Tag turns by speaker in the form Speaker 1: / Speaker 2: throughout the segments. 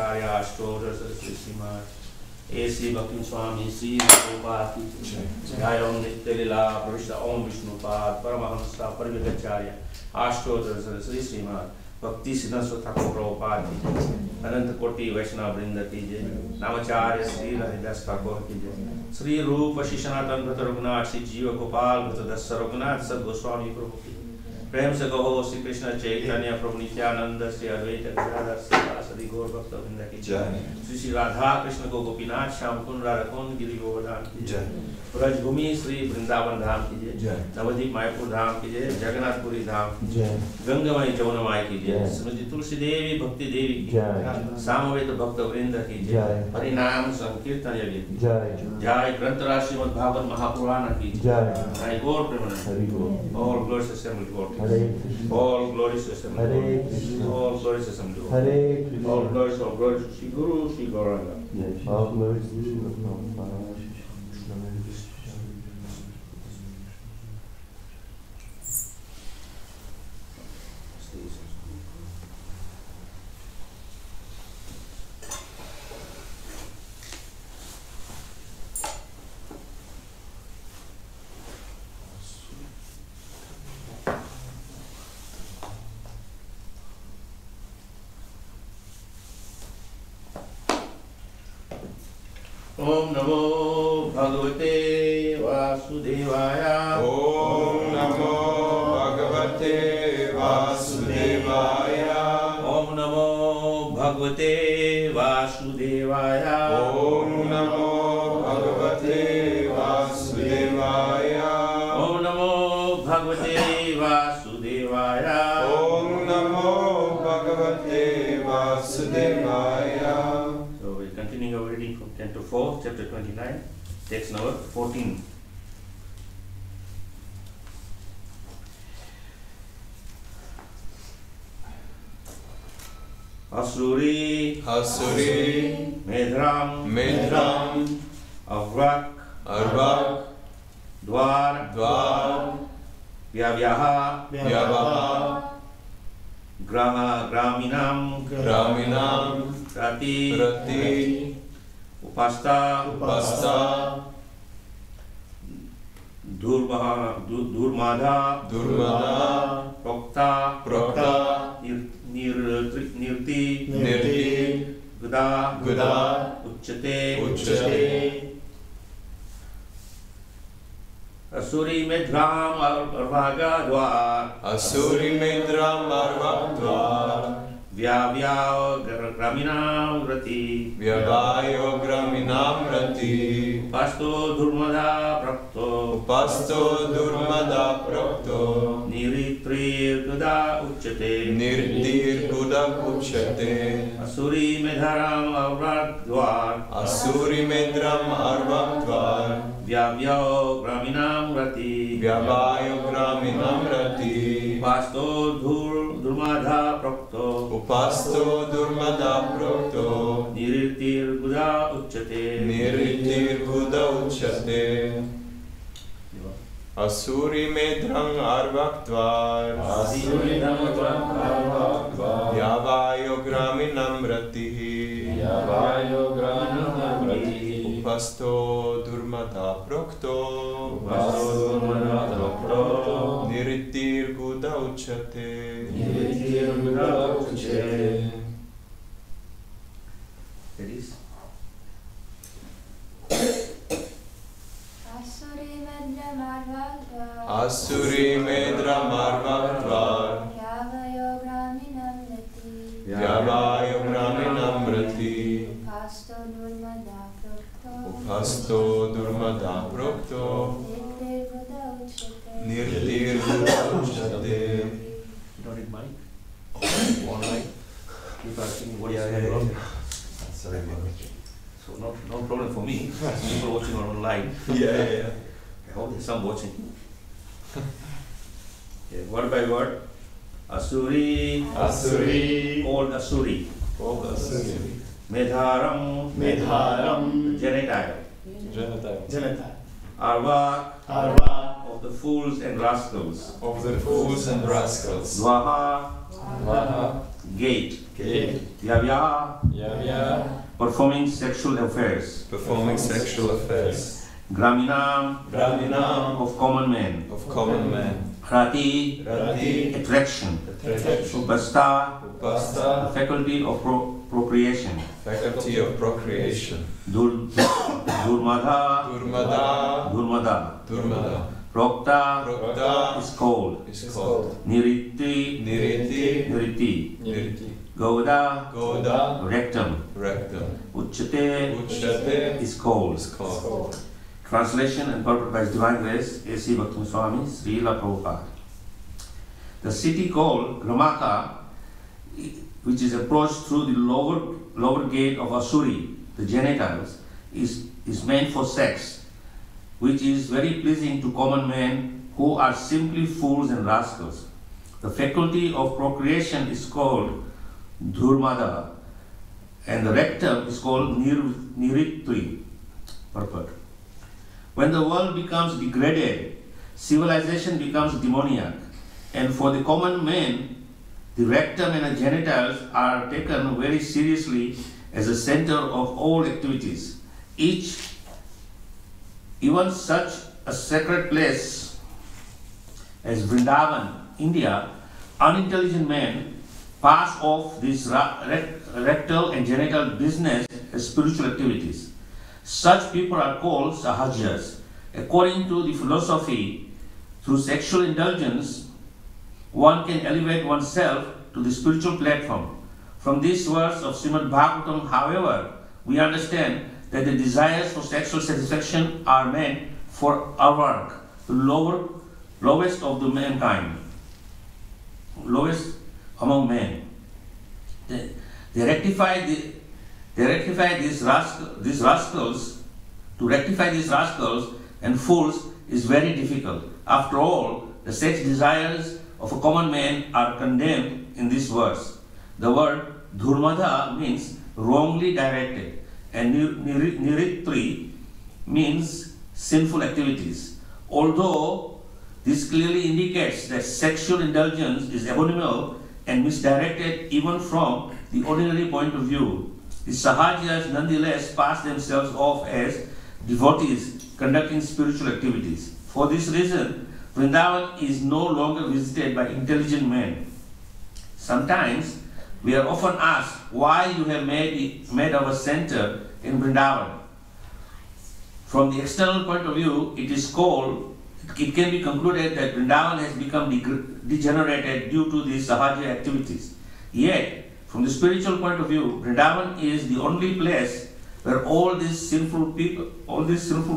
Speaker 1: Bhattacharya Ashtotra Saraswati Srimad A.C. Bhakti Swami Sri Prabhupada ki Jai Om Nitya Lila Pravishta Om Vishnupad Paramahamsa Parivakacharya Ashtotra Saraswati Srimad Bhakti Siddhanta Thakur Prabhupada ki Ananta Koti Vaishnava Vrinda ki Jai Namacharya Sri Haridas Thakur ki Jai Sri Rupa Shishanatan Bhata Raghunath Sri Jiva Gopal Bhata Dasa Raghunath Sad Goswami Prabhu ki प्रेम से कहो श्री कृष्ण चैतन्य प्रभु नित्यानंद श्री अद्वैत गदाधर श्रीवासदि गौर भक्त वृंद की जय श्री श्री राधा कृष्ण को गोपीनाथ श्याम कुंड राधा कुंड गिरि गोवर्धन की जय ब्रजभूमि श्री वृंदावन धाम की जय नवदीप मायापुर धाम की जय जगन्नाथपुरी धाम की जय गंगामयी जमुनामाई की जय श्रीमती तुलसी देवी भक्ति देवी की जय सामवेद भक्त वृंद की जय हरिनाम संकीर्तन यज्ञ की जय जय ग्रंथराज श्रीमद् भागवत महापुराण की जय जय Gaur Premanand all glories assembly god all glories to Assembly. All glories to Assembly. All glories to Sri Guru, Sri Gauranga. All glories to Sri Guru. Om Namo Bhagavate Vasudevaya.
Speaker 2: Om Namo Bhagavate Vasudevaya.
Speaker 1: Om Namo Bhagavate Vasudevaya.
Speaker 2: Om Namo Bhagavate Vasudevaya.
Speaker 1: Om Namo Bhagavate Vasudevaya.
Speaker 2: Om Namo Bhagavate Vasudevaya.
Speaker 1: Continuing our reading from Canto 4, chapter 29, text number 14. Asuri,
Speaker 2: Asuri,
Speaker 1: Medram,
Speaker 2: Medram,
Speaker 1: Avrak,
Speaker 2: Arvak,
Speaker 1: Dwar,
Speaker 2: Dwar,
Speaker 1: Vyavyaha,
Speaker 2: Vyavaha,
Speaker 1: Graminam,
Speaker 2: Graminam,
Speaker 1: Rati,
Speaker 2: Rati,
Speaker 1: Upasta,
Speaker 2: Upasta,
Speaker 1: Durmadha,
Speaker 2: Durmada,
Speaker 1: Prokta,
Speaker 2: Prokta,
Speaker 1: Nirti,
Speaker 2: Nirti,
Speaker 1: Guda,
Speaker 2: Guda,
Speaker 1: Uchate,
Speaker 2: Uchate,
Speaker 1: Asuri Medram Arvaga Dwar,
Speaker 2: Asuri Medram Arvak Dwar,
Speaker 1: Vyavya Graminam Rati,
Speaker 2: Vyavayo Graminam Rati,
Speaker 1: Pasto Durmada Prakto,
Speaker 2: Upasto Durmada Prokto,
Speaker 1: Niritri Guda Uchate,
Speaker 2: Nirtir Guda Uchate,
Speaker 1: Asuri Medharam Arvag Dwar,
Speaker 2: Asuri Medram Arvak Dwar,
Speaker 1: Vyavya Graminam Rati,
Speaker 2: Vyavayo Graminam Rati,
Speaker 1: Pasto Durmada Prakto,
Speaker 2: Upasto Durmada Prokto,
Speaker 1: Niritir Guda Uchate,
Speaker 2: Niritir Guda Uchate, Asuri Medram Arvak Dwar,
Speaker 1: Asuri Medram Arvak Dwar,
Speaker 2: Vyavayo Graminam Rati,
Speaker 1: Vyavayo Graminam Rati,
Speaker 2: Upasto Durmada Prokto,
Speaker 1: Upasto Durmada Prokto,
Speaker 2: Niritir Guda Uchate,
Speaker 1: Niritir Guda Uchate. It is
Speaker 2: Asuri Medram Arvak Dwar,
Speaker 3: Vyavayo Graminam Rati,
Speaker 2: Vyavayo Graminam Rati,
Speaker 3: Upasto Durmada Prokto,
Speaker 2: Upasto Durmada Prokto,
Speaker 3: Nirtir Guda Uchate,
Speaker 2: Nirtir Guda Uchate.
Speaker 1: You don't need mic? Online? People are asking what is going on.
Speaker 2: Sorry,
Speaker 1: So no problem for me. People watching online.
Speaker 2: yeah.
Speaker 1: I hope there's some watching. Okay, word by word. Asuri,
Speaker 2: Asuri,
Speaker 1: called Asuri.
Speaker 2: called Asuri,
Speaker 1: Medharam,
Speaker 4: Medharam,
Speaker 1: genitive.
Speaker 4: Janata,
Speaker 1: Arva,
Speaker 4: Arva,
Speaker 1: of the fools and rascals.
Speaker 2: of the fools and rascals,
Speaker 1: Dwaha,
Speaker 2: Vaha,
Speaker 1: gate. Yavya, performing sexual affairs.
Speaker 2: Performing sexual affairs.
Speaker 1: Graminam, of common men. Rati, attraction. Upasta, the faculty of procreation.
Speaker 2: Faculty of procreation.
Speaker 1: Durmada, Rokta, is cold. Niriti, Goda, rectum. Uchate, is cold. Translation and purport by His Divine Grace, A.C. Bhaktivinoda Swami, Srila Prabhupada. The city called Gramaka, which is approached through the lower gate of Asuri, the genitals, is meant for sex, which is very pleasing to common men who are simply fools and rascals. The faculty of procreation is called Dhurmada, and the rectum is called Niritri. Purport. When the world becomes degraded, civilization becomes demoniac, and for the common man, the rectum and the genitals are taken very seriously as a center of all activities. Even such a sacred place as Vrindavan, India, unintelligent men pass off this rectal and genital business as spiritual activities. Such people are called sahajas. According to the philosophy, through sexual indulgence, one can elevate oneself to the spiritual platform. From this verse of Srimad Bhagavatam, however, we understand that the desires for sexual satisfaction are meant for our the lowest of the mankind, lowest among men. They rectify these rascals. To rectify these rascals and fools is very difficult. After all, the sex desires of a common man are condemned in this verse. The word dhurmada means wrongly directed, and niritri means sinful activities. Although this clearly indicates that sexual indulgence is abominable and misdirected even from the ordinary point of view, the sahajas nonetheless pass themselves off as devotees conducting spiritual activities. For this reason, Vrindavan is no longer visited by intelligent men. Sometimes we are often asked why you have made our center in Vrindavan. From the external point of view, it can be concluded that Vrindavan has become degenerated due to these sahaja activities. Yet, from the spiritual point of view, Vrindavan is the only place where all these sinful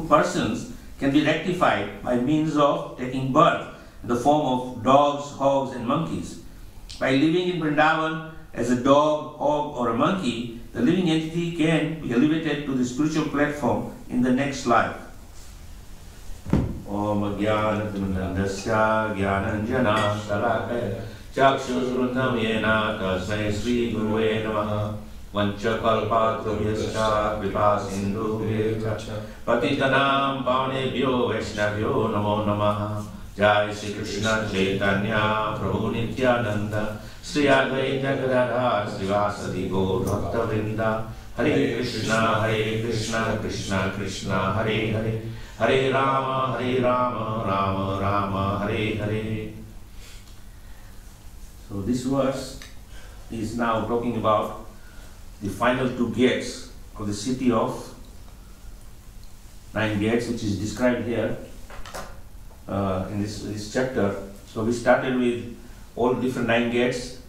Speaker 1: persons can be rectified by means of taking birth in the form of dogs, hogs, and monkeys. By living in Vrindavan as a dog, hog, or a monkey, the living entity can be elevated to the spiritual platform in the next life. Om Jnana-Tinandasya Jnananjana Shalakaya Chakshusrutam Yena Tasmai Sri Guruve Namaha Vanchakalpatrubhyascha Kripasindhubhyecha Patitanam Pavanebhyo Vaishnavyo Namo Namaha Jai Shri Krishna Chaitanya Prabhu Nityananda Sri Advaita Gadadhar Srivasadi Gaur Bhakta Vrinda Hare Krishna Krishna Krishna Hare Hare Hare Rama Rama Rama Hare Hare. So this verse is now talking about the final two gates of the city of 9 gates, which is described here in this chapter. So we started with all different 9 gates,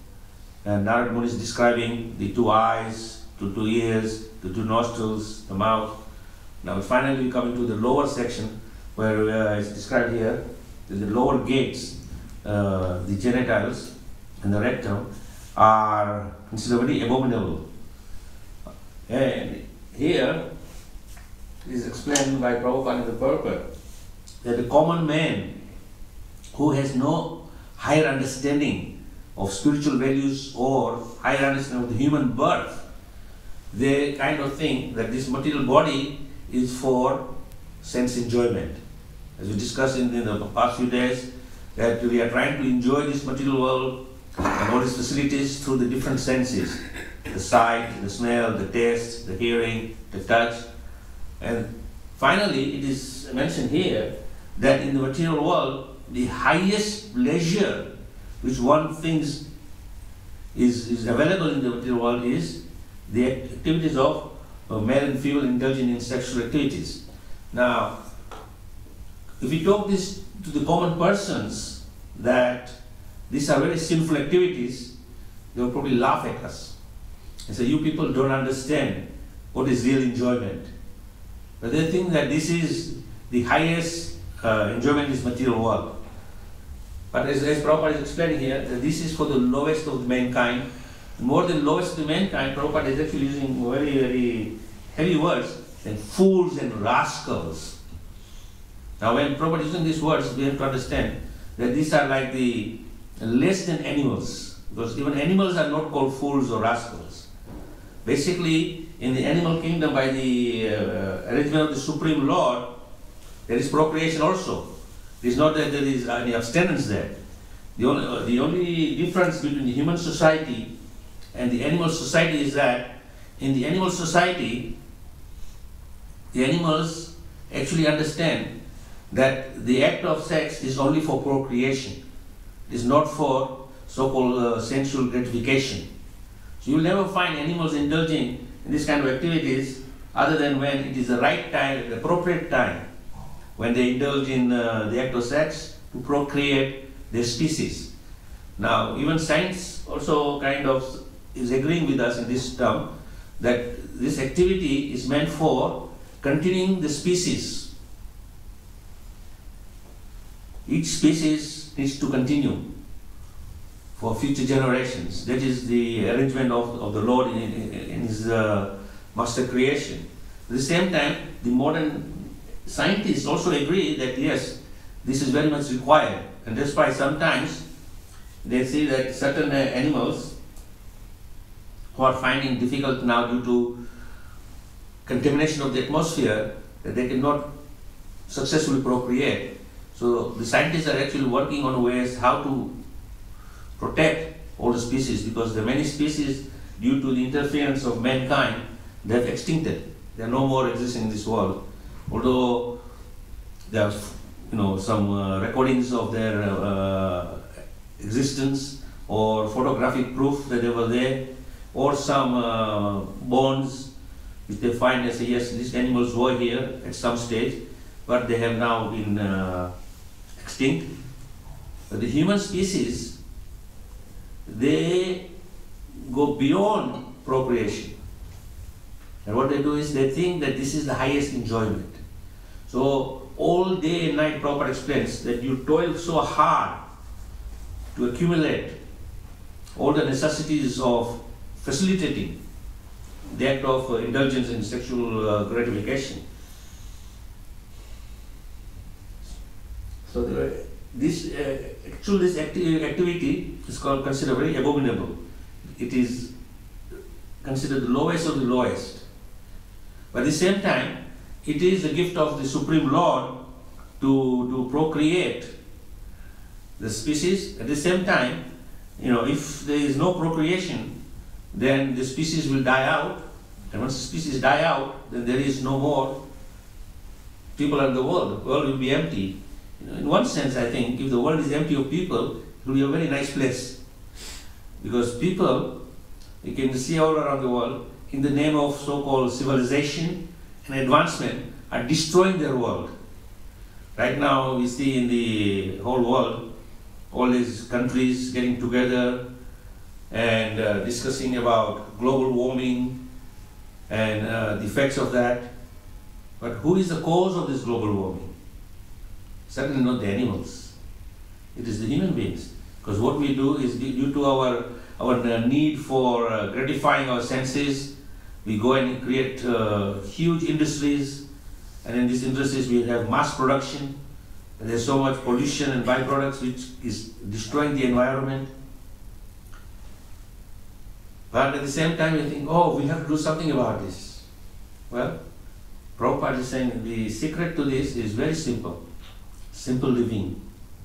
Speaker 1: and Narad Muni is describing the 2 eyes, the 2 ears, the 2 nostrils, the mouth. Now finally we come into the lower section where it's described here. The lower gates, the genitals and the rectum are considered very abominable. And here it is explained by Prabhupada in the purport that the common man who has no higher understanding of spiritual values or higher understanding of the human birth, they kind of think that this material body is for sense enjoyment. As we discussed in the past few days, that we are trying to enjoy this material world and all these facilities through the different senses, the sight, the smell, the taste, the hearing, the touch. And finally, it is mentioned here that in the material world, the highest pleasure which one thinks is available in the material world is the activities of male and female indulging in sexual activities. Now, if we talk this to the common persons that these are very sinful activities, they will probably laugh at us and say, you people don't understand what is real enjoyment. But they think that this is the highest enjoyment in this material world. But as Prabhupada is explaining here, that this is for the lowest of mankind. More than lowest of the mankind, Prabhupada is actually using very, very heavy words, and fools and rascals. Now when Prabhupada is using these words, we have to understand that these are like the less than animals, because even animals are not called fools or rascals. Basically, in the animal kingdom, by the arrangement of the Supreme Lord, there is procreation also. It is not that there is any abstinence there. The only difference between the human society and the animal society is that in the animal society, the animals actually understand that the act of sex is only for procreation. It is not for so-called sensual gratification. So you will never find animals indulging in this kind of activities other than when it is the right time, the appropriate time, when they indulge in the act of sex to procreate their species. Now, even science also kind of is agreeing with us in this term that this activity is meant for continuing the species. Each species needs to continue for future generations. That is the arrangement of the Lord in His master creation. At the same time, the modern scientists also agree that yes, this is very much required, and that's why sometimes they see that certain animals who are finding difficult now due to contamination of the atmosphere, that they cannot successfully procreate. So the scientists are actually working on ways how to protect all the species, because there are many species due to the interference of mankind, they have extincted. They are no more existing in this world. Although there are some recordings of their existence or photographic proof that they were there, or some bones which they find and say, yes, these animals were here at some stage, but they have now been extinct. But the human species, they go beyond procreation. And what they do is they think that this is the highest enjoyment. So all day and night, Prabhupada explains that you toil so hard to accumulate all the necessities of facilitating the act of indulgence in sexual gratification. So this activity is considered very abominable. It is considered the lowest of the lowest. But at the same time, it is the gift of the Supreme Lord to procreate the species. At the same time, if there is no procreation, then the species will die out. And once the species die out, then there is no more people in the world. The world will be empty. In one sense, I think, if the world is empty of people, it will be a very nice place. Because people, you can see all around the world, in the name of so-called civilization and advancement, are destroying their world. Right now, we see in the whole world, all these countries getting together and discussing about global warming and the effects of that. But who is the cause of this global warming? Certainly not the animals. It is the human beings. Because what we do is due to our need for gratifying our senses, we go and create huge industries, and in these industries we have mass production, and there's so much pollution and byproducts which is destroying the environment. But at the same time we think, oh, we have to do something about this. Well, Prabhupada is saying the secret to this is very simple. Simple living,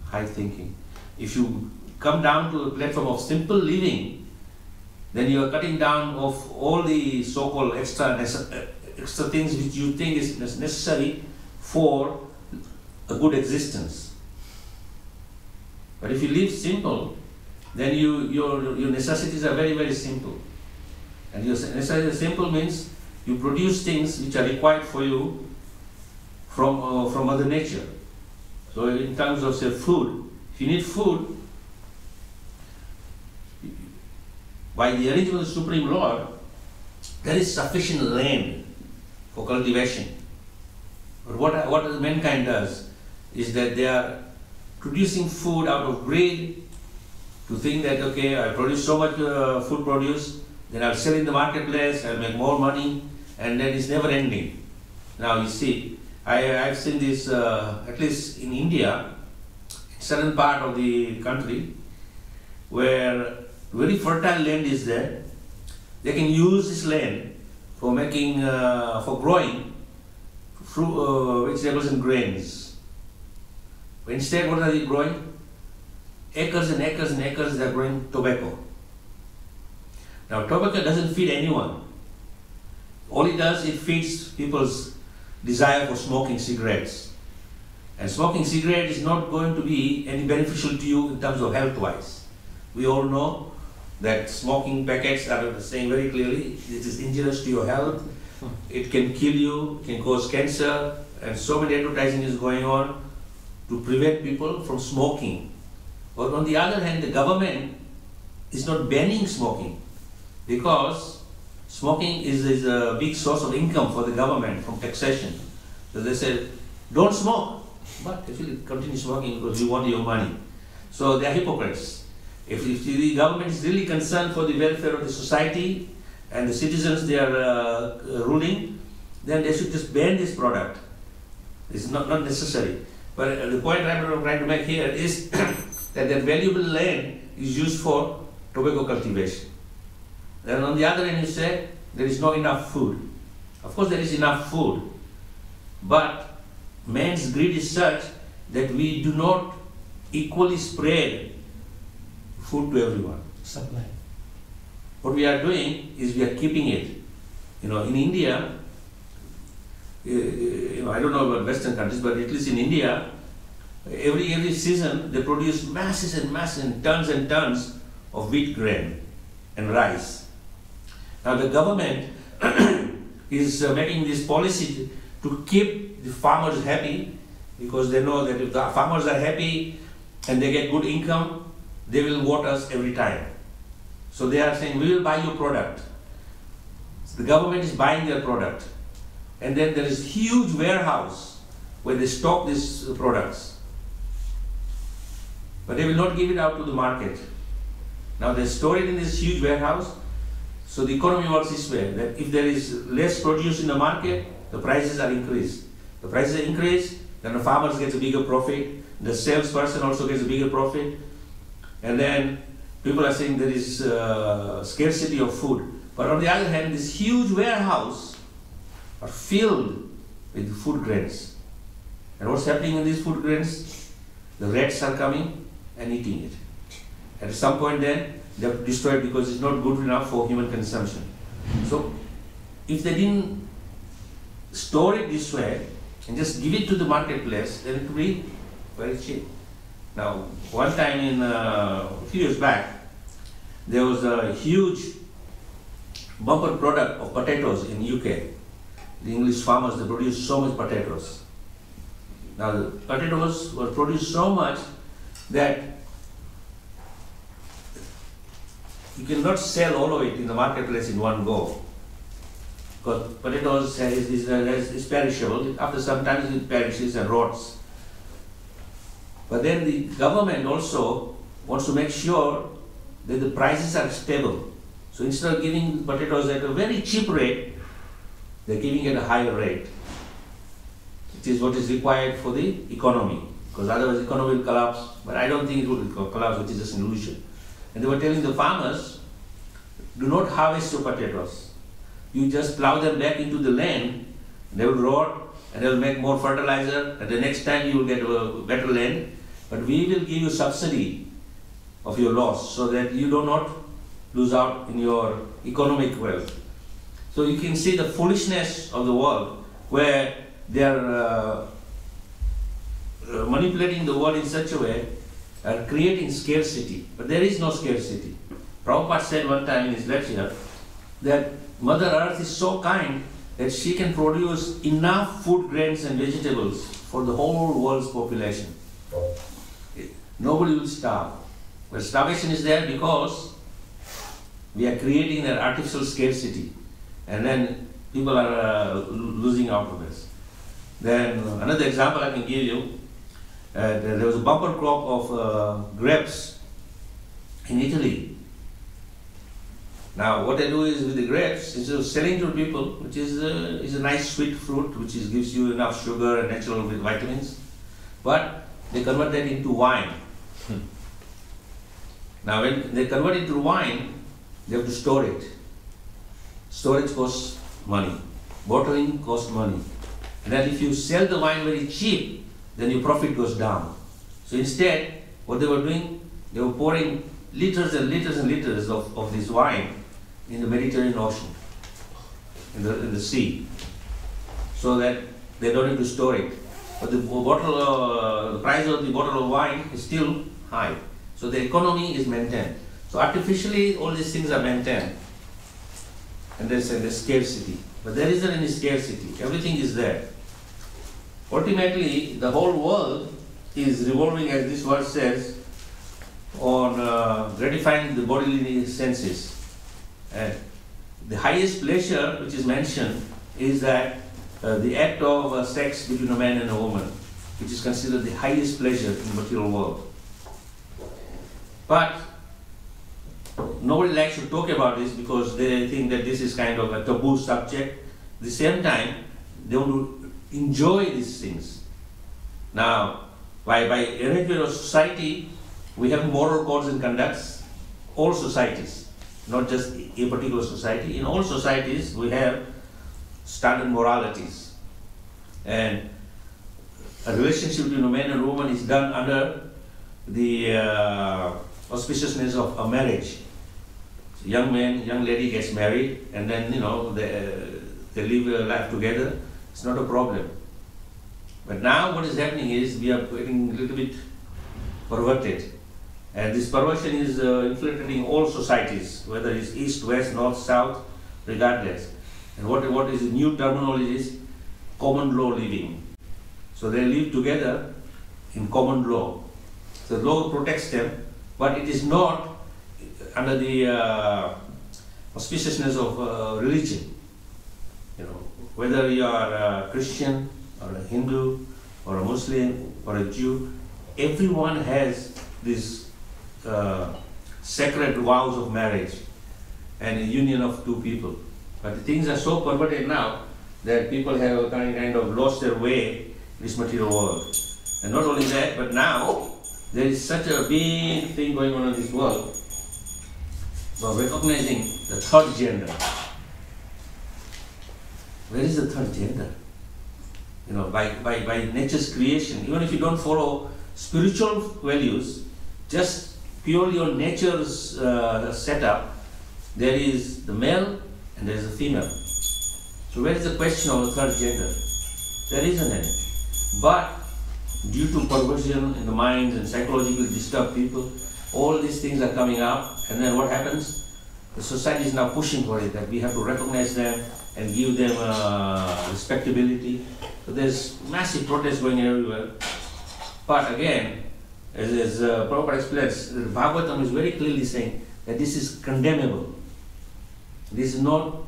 Speaker 1: high thinking. If you come down to a platform of simple living, then you are cutting down of all the so-called extra things which you think is necessary for a good existence. But if you live simple, then your necessities are very, very simple. And your necessities simple means you produce things which are required for you from Mother Nature. So in terms of say food, if you need food, by the arrangement of the Supreme Lord, there is sufficient land for cultivation. But what mankind does is that they are producing food out of greed, to think that, okay, I produce so much food produce, then I'll sell in the marketplace, I'll make more money, and then it's never ending. Now you see, I've seen this, at least in India, certain part of the country, where very fertile land is there. They can use this land for making, for growing fruit, vegetables and grains. But instead, what are they growing? Acres and acres and acres, they are growing tobacco. Now, tobacco doesn't feed anyone. All it does, it feeds people's desire for smoking cigarettes. And smoking cigarettes is not going to be any beneficial to you in terms of health-wise. We all know that smoking packets are saying very clearly, it is injurious to your health, it can kill you, it can cause cancer, and so many advertising is going on to prevent people from smoking. But on the other hand, the government is not banning smoking, because smoking is a big source of income for the government from taxation. So they said, don't smoke, but actually continue smoking because we want your money. So they are hypocrites. If the government is really concerned for the welfare of the society and the citizens they are ruling, then they should just ban this product. It's not necessary. But the point I'm trying to make here is that valuable land is used for tobacco cultivation. Then on the other hand, you say there is not enough food. Of course, there is enough food, but man's greed is such that we do not equally spread food to everyone.
Speaker 4: Supply.
Speaker 1: What we are doing is we are keeping it. In India, I don't know about Western countries, but at least in India, every season they produce masses and masses and tons of wheat grain and rice. Now the government is making this policy to keep the farmers happy, because they know that if the farmers are happy and they get good income, they will vote us every time. So they are saying, we will buy your product. So the government is buying their product. And then there is huge warehouse where they stock these products. But they will not give it out to the market. Now they store it in this huge warehouse. So the economy works this way, that if there is less produce in the market, the prices are increased. The prices are increased, then the farmers get a bigger profit, the salesperson also gets a bigger profit. And then people are saying there is scarcity of food. But on the other hand, this huge warehouse are filled with food grains. And what's happening in these food grains? The rats are coming and eating it. At some point then, they are destroyed because it's not good enough for human consumption. So, if they didn't store it this way and just give it to the marketplace, then it would be very cheap. Now, one time a few years back, there was a huge bumper product of potatoes in UK. The English farmers, they produced so much potatoes. Now, the potatoes were produced so much that you cannot sell all of it in the marketplace in one go. Because potatoes is perishable. After some time it perishes and rots. But then the government also wants to make sure that the prices are stable. So instead of giving potatoes at a very cheap rate, they're giving it at a higher rate. It is what is required for the economy. Because otherwise the economy will collapse. But I don't think it will collapse, which is just an illusion. And they were telling the farmers, do not harvest your potatoes. You just plow them back into the land, they will rot, and they will make more fertilizer, and the next time you will get a better land. But we will give you subsidy of your loss, so that you do not lose out in your economic wealth. So you can see the foolishness of the world, where they are manipulating the world in such a way, creating scarcity. But there is no scarcity. Prabhupada said one time in his lecture that Mother Earth is so kind that she can produce enough food, grains and vegetables for the whole world's population. Nobody will starve. But starvation is there because we are creating an artificial scarcity, and then people are losing out of this. Then another example I can give you, there was a bumper crop of grapes in Italy. Now what they do is with the grapes, instead of selling to people, which is a nice sweet fruit, which gives you enough sugar and natural vitamins, but they convert that into wine. Now when they convert it into wine, they have to store it. Storage costs money. Bottling costs money. And then if you sell the wine very cheap, then your profit goes down. So instead, what they were doing, they were pouring liters and liters and liters of this wine in the Mediterranean Ocean, in the sea, so that they don't need to store it. But the price of the bottle of wine is still high. So the economy is maintained. So artificially, all these things are maintained. And there's scarcity. But there isn't any scarcity. Everything is there. Ultimately, the whole world is revolving, as this verse says, on gratifying the bodily senses. And the highest pleasure which is mentioned is that the act of sex between a man and a woman, which is considered the highest pleasure in the material world. But nobody likes to talk about this because they think that this is kind of a taboo subject. At the same time, they want to enjoy these things. Now, by arrangement of society, we have moral codes and conducts, all societies, not just a particular society. In all societies, we have standard moralities. And a relationship between a man and a woman is done under the auspiciousness of a marriage. So young man, young lady gets married, and then they live a life together. It's not a problem. But now what is happening is we are getting a little bit perverted, and this perversion is infiltrating all societies, whether it's east, west, north, south, regardless. And what is the new terminology is common law living. So they live together in common law. So law protects them, but it is not under the auspiciousness of religion. Whether you are a Christian or a Hindu or a Muslim or a Jew, everyone has these sacred vows of marriage and a union of two people. But things are so perverted now that people have kind of lost their way in this material world. And not only that, but now there is such a big thing going on in this world about recognizing the third gender. Where is the third gender? By nature's creation, even if you don't follow spiritual values, just purely on nature's setup, there is the male and there is the female. So where is the question of the third gender? There isn't any. But due to perversion in the minds and psychologically disturbed people, all these things are coming up, and then what happens? The society is now pushing for it, that we have to recognize them and give them respectability. So there's massive protest going everywhere. But again, as Prabhupada explains, Bhagavatam is very clearly saying that this is condemnable. This is not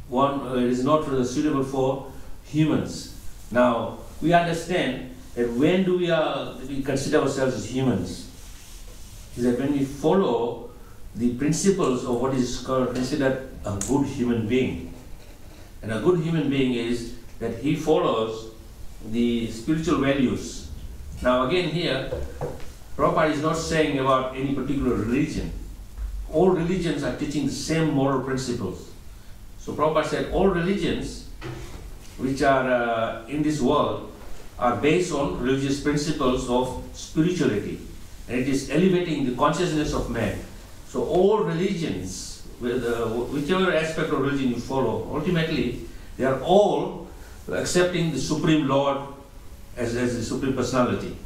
Speaker 1: it is not suitable for humans. Now, we understand that when do we consider ourselves as humans? Is that when we follow the principles of what is considered a good human being. And a good human being is that he follows the spiritual values. Now again here, Prabhupada is not saying about any particular religion. All religions are teaching the same moral principles. So Prabhupada said all religions which are in this world are based on religious principles of spirituality. and it is elevating the consciousness of man. So all religions, whichever aspect of religion you follow, ultimately they are all accepting the Supreme Lord as the Supreme Personality.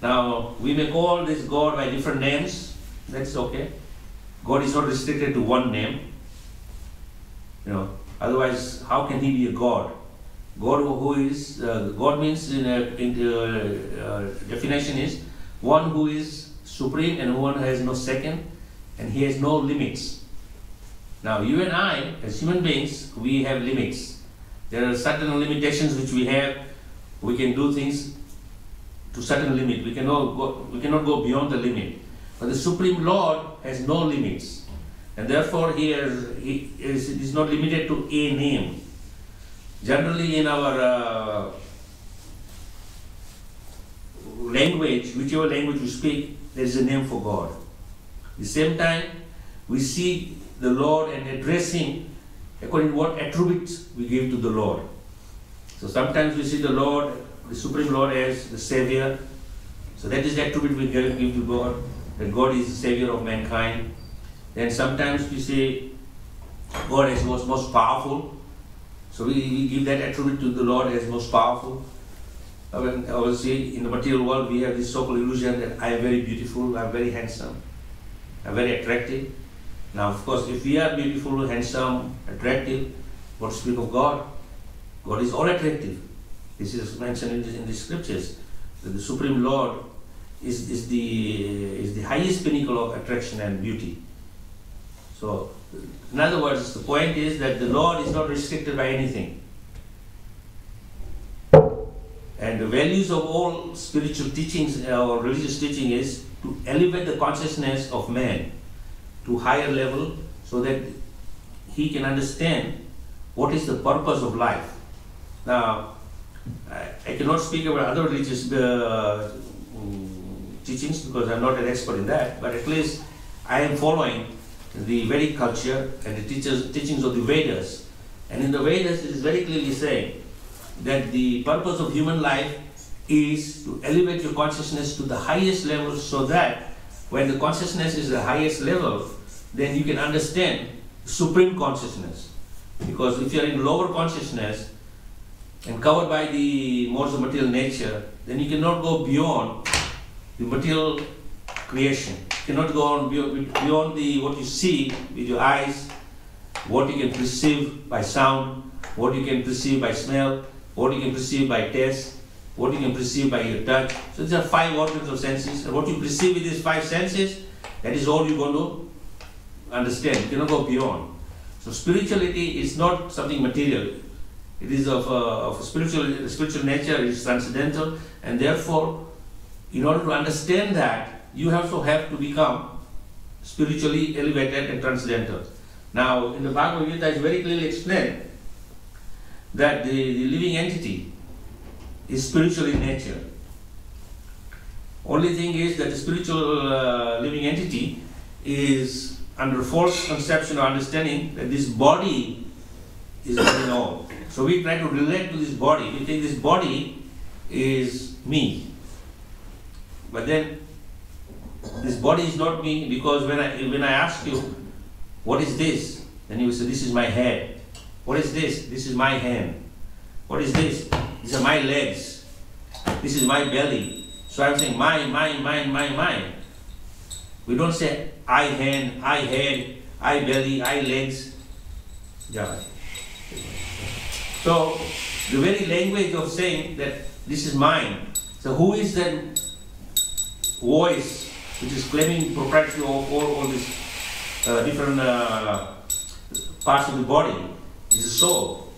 Speaker 1: Now, we may call this God by different names, that's okay. God is not restricted to one name. Otherwise, how can he be a God? God God means in definition is one who is supreme and one who has no second, and he has no limits. Now, you and I, as human beings, we have limits. There are certain limitations which we have. We can do things to certain limit. We cannot go beyond the limit. But the Supreme Lord has no limits, and therefore he is not limited to a name. Generally, in our language, whichever language we speak, there is a name for God. At the same time, we see the Lord and address him according to what attributes we give to the Lord. So sometimes we see the Lord, the Supreme Lord, as the Savior. So that is the attribute we give to God, that God is the Savior of mankind. Then sometimes we say God as most powerful. So we give that attribute to the Lord as most powerful. Obviously, in the material world, we have this so-called illusion that I am very beautiful, I am very handsome, I am very attractive. Now, of course, if we are beautiful, handsome, attractive, what to speak of God? God is all attractive. This is mentioned in the scriptures, that the Supreme Lord is the highest pinnacle of attraction and beauty. So, in other words, the point is that the Lord is not restricted by anything. And the values of all spiritual teachings or religious teaching is to elevate the consciousness of man to higher level so that he can understand what is the purpose of life. Now, I cannot speak about other religious teachings because I'm not an expert in that, but at least I am following the Vedic culture and the teachings of the Vedas. And in the Vedas, it is very clearly saying that the purpose of human life is to elevate your consciousness to the highest level so that when the consciousness is the highest level, then you can understand supreme consciousness. Because if you are in lower consciousness and covered by the modes of material nature, then you cannot go beyond the material creation. You cannot go on beyond what you see with your eyes, what you can perceive by sound, what you can perceive by smell, what you can perceive by taste, what you can perceive by your touch. So these are 5 organs of senses, and what you perceive with these 5 senses, that is all you're going to understand. You cannot go beyond. So spirituality is not something material. It is of a spiritual nature, it is transcendental, and therefore, in order to understand that, you also have to become spiritually elevated and transcendental. Now, in the Bhagavad Gita, it's very clearly explained that the living entity is spiritual in nature. Only thing is that the spiritual living entity is under false conception or understanding that this body is very all. So we try to relate to this body. We think this body is me. But then this body is not me, because when I ask you, what is this? Then you will say, this is my head. What is this? This is my hand. What is this? These are my legs. This is my belly. So I'm saying mine. We don't say I hand, I head, I belly, I legs. Yeah. So the very language of saying that this is mine. So who is that voice which is claiming propriety of all these different parts of the body? Is the soul.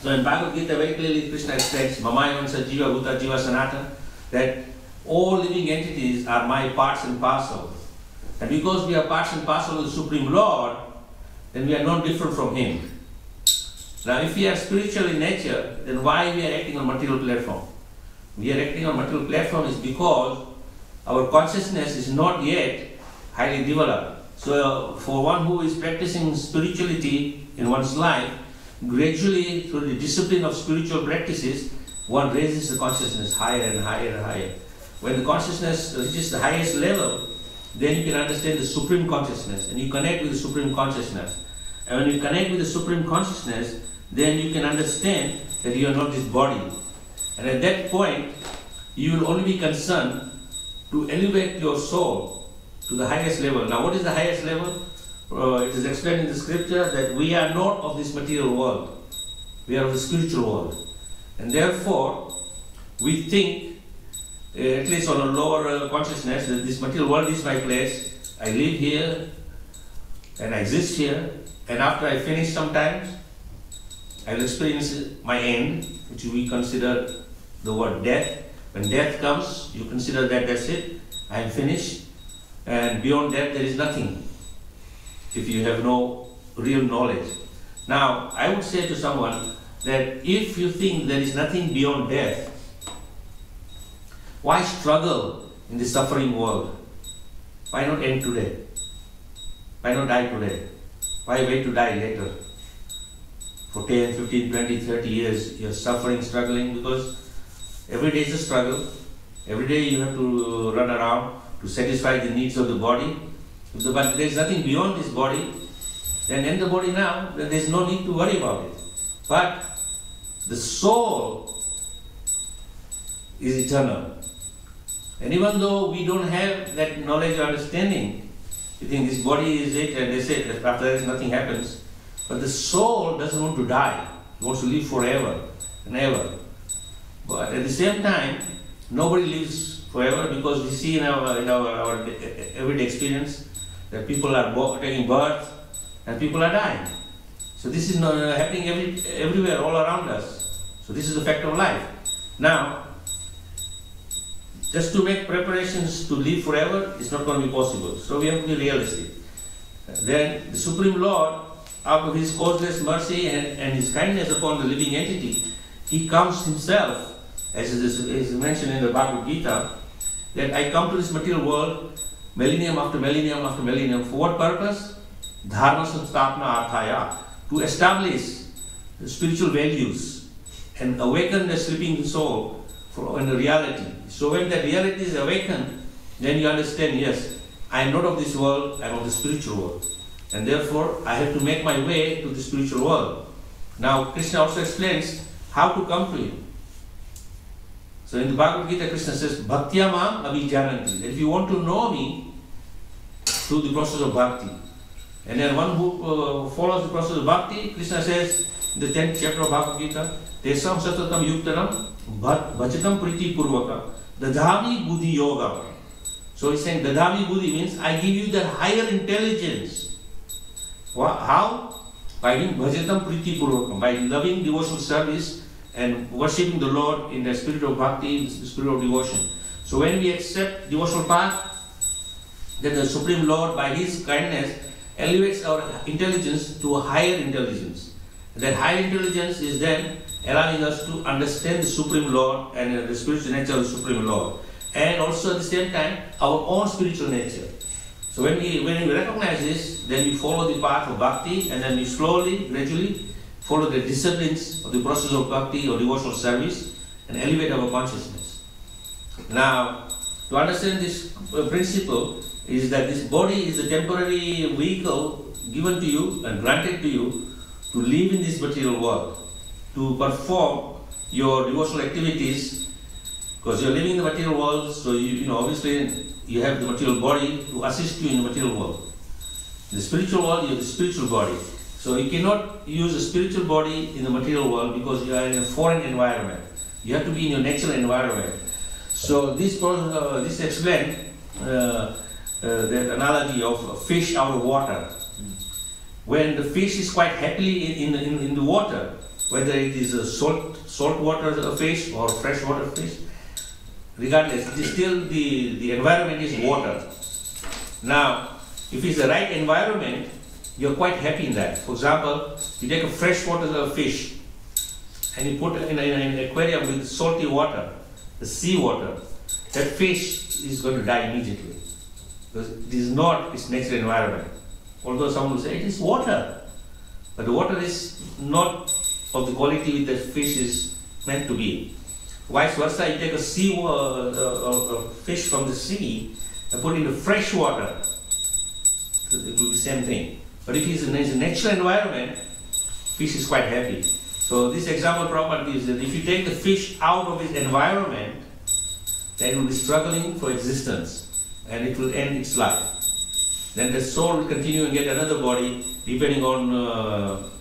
Speaker 1: So in Bhagavad Gita, very clearly Krishna explains, Mamayavansa Jiva Bhuta Jiva Sanatana, that all living entities are my parts and parcel. And because we are parts and parcel of the Supreme Lord, then we are not different from Him. Now, if we are spiritual in nature, then why we are acting on material platform? We are acting on material platform is because our consciousness is not yet highly developed. So, for one who is practicing spirituality in one's life, gradually through the discipline of spiritual practices, one raises the consciousness higher and higher and higher. when the consciousness reaches the highest level, then you can understand the supreme consciousness and you connect with the supreme consciousness. And when you connect with the supreme consciousness, then you can understand that you are not this body. And at that point, you will only be concerned to elevate your soul to the highest level. Now, what is the highest level? It is explained in the scripture that we are not of this material world. We are of the spiritual world. And therefore, we think, at least on a lower consciousness, that this material world is my place. I live here and I exist here. And after I finish sometimes, I will experience my end, which we consider the word death. When death comes, you consider that that's it. I am finished. And beyond that, there is nothing, if you have no real knowledge. Now, I would say to someone that if you think there is nothing beyond death, why struggle in the suffering world? Why not end today? Why not die today? Why wait to die later? For 10, 15, 20, 30 years, you're suffering, struggling, because every day is a struggle. Every day you have to run around to satisfy the needs of the body. But there's nothing beyond this body, then end the body now, then there's no need to worry about it. But the soul is eternal. And even though we don't have that knowledge or understanding, you think this body is it and that's it, after that nothing happens. But the soul doesn't want to die. It wants to live forever and ever. But at the same time, nobody lives forever, because we see in our everyday experience that people are taking birth and people are dying. So this is not happening everywhere, all around us. So this is a fact of life. Now, just to make preparations to live forever is not going to be possible. So we have to be realistic. Then the Supreme Lord, out of His causeless mercy and His kindness upon the living entity, He comes Himself, as is mentioned in the Bhagavad Gita, that I come to this material world millennium after millennium after millennium. For what purpose? Dharma samstapna arthaya, to establish the spiritual values and awaken the sleeping soul in the reality. So when that reality is awakened, then you understand, yes, I am not of this world, I am of the spiritual world. And therefore, I have to make my way to the spiritual world. Now, Krishna also explains how to come to Him. So in the Bhagavad Gita, Krishna says, Bhaktya mam abhijananti. If you want to know me through the process of bhakti. And then one who follows the process of bhakti, Krishna says in the 10th chapter of Bhagavad Gita, Tesam satatam yuktanam bhajatam priti purvaka dadhami buddhi yoga. So he's saying dadhami buddhi means I give you the higher intelligence. How? By doing bhajatam priti purvaka, by loving devotional service and worshipping the Lord in the spirit of bhakti, the spirit of devotion. So when we accept devotional path, then the Supreme Lord, by His kindness, elevates our intelligence to a higher intelligence. That higher intelligence is then allowing us to understand the Supreme Lord and the spiritual nature of the Supreme Lord. And also at the same time, our own spiritual nature. So when we recognize this, then we follow the path of bhakti, and then we slowly, gradually follow the disciplines of the process of bhakti or devotional service and elevate our consciousness. Now, to understand this principle is that this body is a temporary vehicle given to you and granted to you to live in this material world, to perform your devotional activities, because you're living in the material world, so you obviously you have the material body to assist you in the material world. In the spiritual world, you have the spiritual body. So you cannot use a spiritual body in the material world because you are in a foreign environment. You have to be in your natural environment. So this explains the analogy of fish out of water. When the fish is quite happily in the water, whether it is a salt water fish or freshwater fish, regardless, it is still the environment is water. Now, if it's the right environment, you're quite happy in that. For example, you take a freshwater fish and you put it in an aquarium with salty water, the sea water, that fish is going to die immediately because it is not its natural environment. Although someone will say it is water, but the water is not of the quality that fish is meant to be. Vice versa, you take a fish from the sea and put it into fresh water, so it will be the same thing. But if it's in a natural environment, fish is quite happy. So this example Prabhupada gives that if you take the fish out of its environment, then it will be struggling for existence and it will end its life. Then the soul will continue and get another body depending on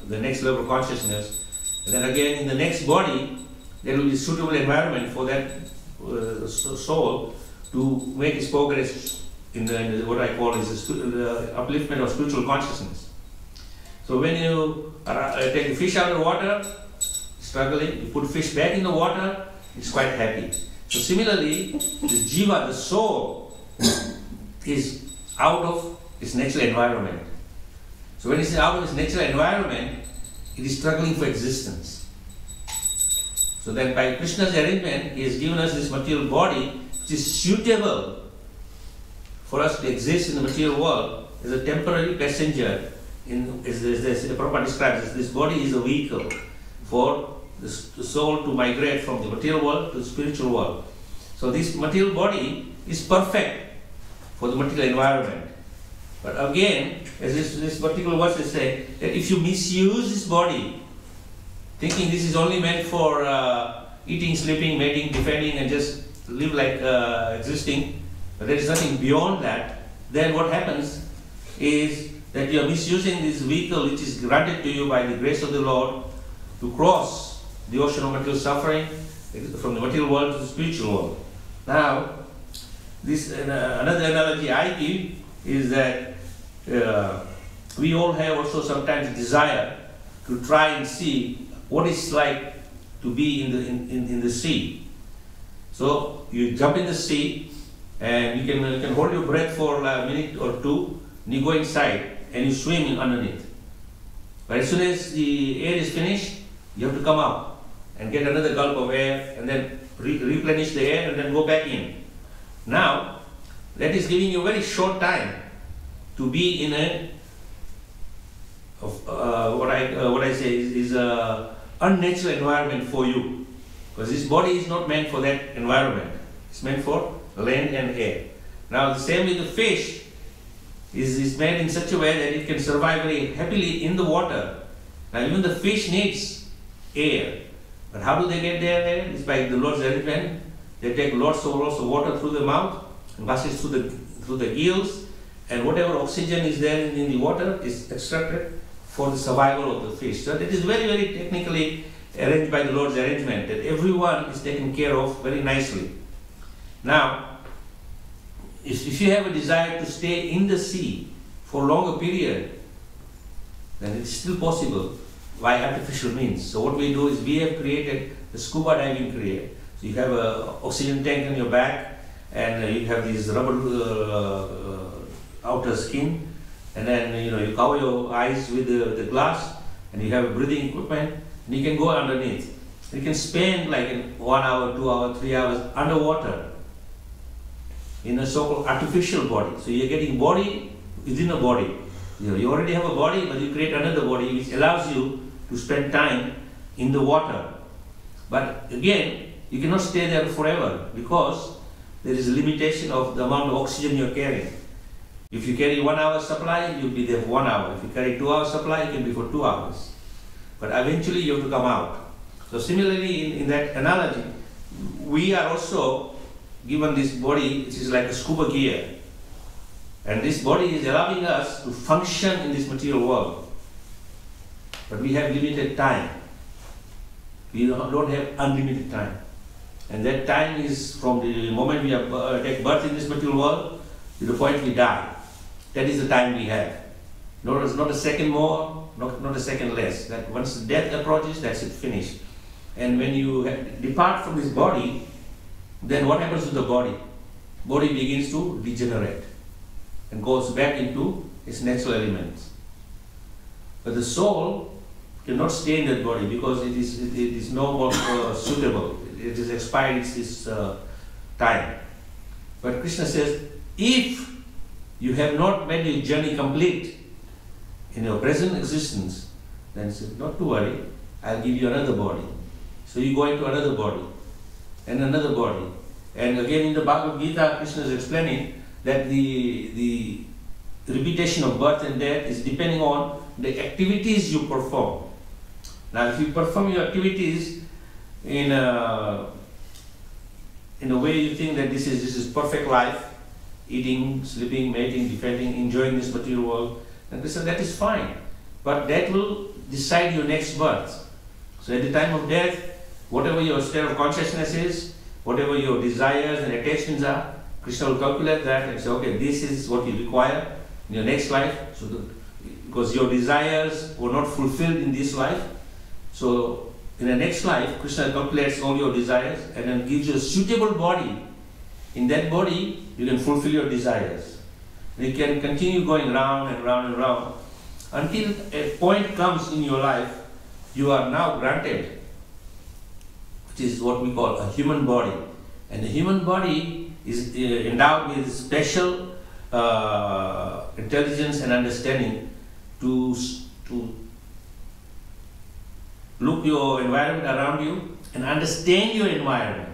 Speaker 1: the next level of consciousness. And then again in the next body, there will be a suitable environment for that soul to make its progress in the what I call is the upliftment of spiritual consciousness. So when you take the fish out of the water, struggling, you put fish back in the water, it's quite happy. So similarly, the jiva, the soul, is out of its natural environment. So when it's out of its natural environment, it is struggling for existence. So then by Krishna's arrangement, he has given us this material body which is suitable for us to exist in the material world as a temporary passenger. As Prabhupada describes, this body is a vehicle for the soul to migrate from the material world to the spiritual world. So this material body is perfect for the material environment. But again, as this particular verse is saying, that if you misuse this body, thinking this is only meant for eating, sleeping, mating, defending, and just live like existing, but there is nothing beyond that, then what happens is that you are misusing this vehicle which is granted to you by the grace of the Lord to cross the ocean of material suffering from the material world to the spiritual world. Now, this another analogy I give is that we all have also sometimes desire to try and see what it's like to be in the sea. So you jump in the sea and you can hold your breath for a minute or two, and you go inside and you swim underneath. But as soon as the air is finished, you have to come up and get another gulp of air and then replenish the air and then go back in. Now, that is giving you a very short time to be in a what I say is a unnatural environment for you, because this body is not meant for that environment. It's meant for land and air. Now the same with the fish is made in such a way that it can survive very happily in the water. Now even the fish needs air, but how do they get their air? It's by the Lord's arrangement. They take lots of water through the mouth and passes through the gills, and whatever oxygen is there in the water is extracted for the survival of the fish. So it is very, very technically arranged by the Lord's arrangement, that everyone is taken care of very nicely. Now, if you have a desire to stay in the sea for a longer period, then it is still possible by artificial means. So what we do is we have created the scuba diving career. So you have an oxygen tank on your back, and you have this rubber outer skin, and then you cover your eyes with the glass, and you have breathing equipment, and you can go underneath. You can spend like 1 hour, 2 hours, 3 hours underwater in a so-called artificial body. So you're getting body within a body. You already have a body, but you create another body which allows you to spend time in the water. But again, you cannot stay there forever, because there is a limitation of the amount of oxygen you're carrying. If you carry 1 hour supply, you'll be there for 1 hour. If you carry 2 hours supply, you can be for 2 hours. But eventually you have to come out. So similarly, in that analogy, we are also given this body which is like a scuba gear. And this body is allowing us to function in this material world. But we have limited time. We don't have unlimited time. And that time is from the moment we take birth in this material world to the point we die. That is the time we have. Not a second more, not a second less. That once death approaches, that's it, finished. And when you depart from this body, then what happens to the body? Body begins to degenerate and goes back into its natural elements. But the soul cannot stay in that body because it is no more suitable. It is expired its time. But Krishna says, if you have not made your journey complete in your present existence, then he said, not to worry, I'll give you another body. So you go into another body. and another body. And again in the Bhagavad Gita, Krishna is explaining that the repetition of birth and death is depending on the activities you perform. Now if you perform your activities in a way you think that this is perfect life, eating, sleeping, mating, defending, enjoying this material world, and Krishna, that is fine. But that will decide your next birth. So at the time of death, whatever your state of consciousness is, whatever your desires and attachments are, Krishna will calculate that and say, okay, this is what you require in your next life. So because your desires were not fulfilled in this life, so in the next life, Krishna calculates all your desires and then gives you a suitable body. In that body, you can fulfill your desires. And you can continue going round and round and round until a point comes in your life, you are now granted, which is what we call a human body. And the human body is endowed with special intelligence and understanding to look your environment around you and understand your environment,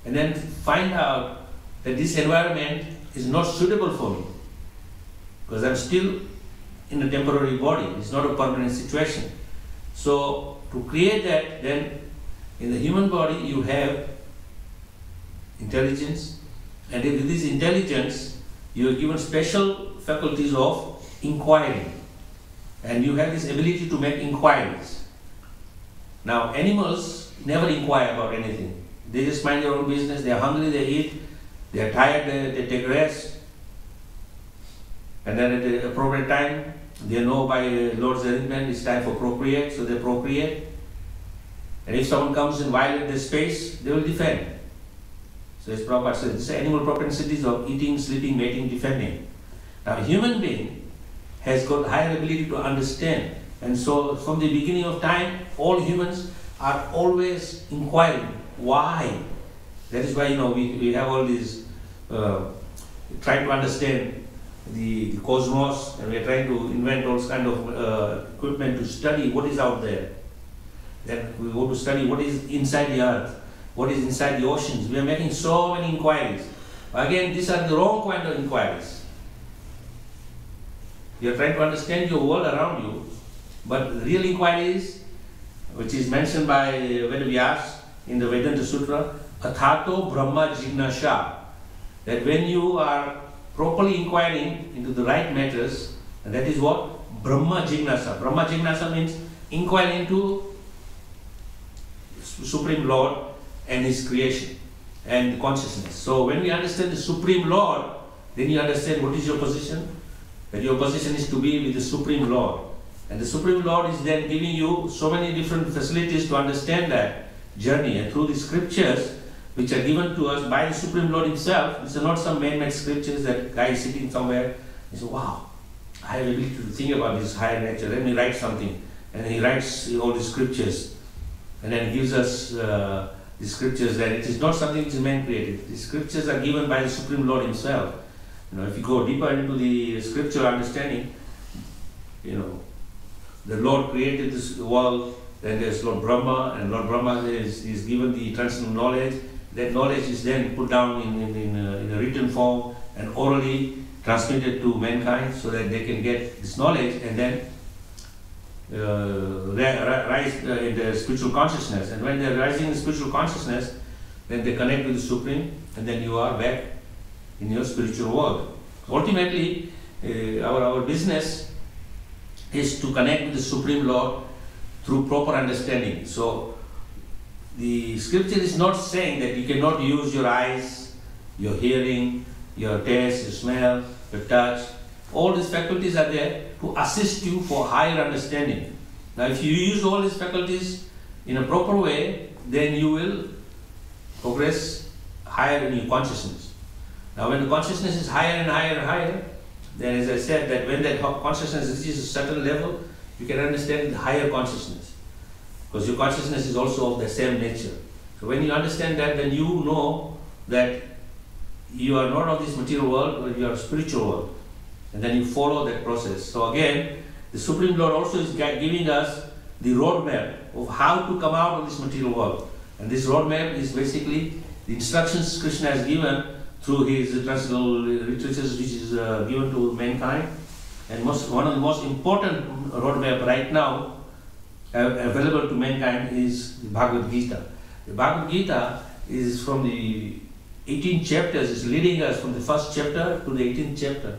Speaker 1: and then find out that this environment is not suitable for me because I'm still in a temporary body. It's not a permanent situation. So to create that, then in the human body you have intelligence, and with this intelligence you are given special faculties of inquiry, and you have this ability to make inquiries. Now animals never inquire about anything. They just mind their own business. They are hungry, they eat. They are tired, they take rest. And then at the appropriate time, they know by Lord's arrangement it's time for procreate, so they procreate. And if someone comes and violates their space, they will defend. So as Prabhupada said, these are animal propensities of eating, sleeping, mating, defending. Now a human being has got higher ability to understand. And so from the beginning of time, all humans are always inquiring. Why? That is why we have all these trying to understand the cosmos, and we are trying to invent all kind of equipment to study what is out there. Then we go to study what is inside the earth, what is inside the oceans. We are making so many inquiries. Again, these are the wrong kind of inquiries. You are trying to understand your world around you, but the real inquiries, which is mentioned by Vedavyas in the Vedanta Sutra, Athato Brahma Jignasha, that when you are properly inquiring into the right matters, and that is what? Brahma Jignasa. Brahma Jignasa means inquiring into Supreme Lord and His creation and consciousness. So when we understand the Supreme Lord, then you understand what is your position. That your position is to be with the Supreme Lord. And the Supreme Lord is then giving you so many different facilities to understand that journey. And through the scriptures, which are given to us by the Supreme Lord Himself, these are not some man-made scriptures that guy is sitting somewhere. He says, wow, I have the ability to think about this higher nature. Let me write something. And he writes all the scriptures. And then gives us the scriptures that it is not something which is man-created. The scriptures are given by the Supreme Lord Himself. If you go deeper into the scriptural understanding, the Lord created this world, then there's Lord Brahma, and Lord Brahma is given the transcendental knowledge. That knowledge is then put down in a written form and orally transmitted to mankind so that they can get this knowledge and then rise in the spiritual consciousness. And when they're rising in spiritual consciousness, then they connect with the Supreme, and then you are back in your spiritual world. Ultimately, our business is to connect with the Supreme Lord through proper understanding. So the scripture is not saying that you cannot use your eyes, your hearing, your taste, your smell, your touch. All these faculties are there to assist you for higher understanding. Now if you use all these faculties in a proper way, then you will progress higher in your consciousness. Now when the consciousness is higher and higher and higher, then as I said, that when that consciousness reaches a certain level, you can understand the higher consciousness. Because your consciousness is also of the same nature. So when you understand that, then you know that you are not of this material world, but you are spiritual world. And then you follow that process. So again, the Supreme Lord also is giving us the roadmap of how to come out of this material world. And this roadmap is basically the instructions Krishna has given through his transcendental literatures, which is given to mankind. And one of the most important roadmap right now available to mankind is the Bhagavad Gita. The Bhagavad Gita is from the 18 chapters, is leading us from the first chapter to the 18th chapter,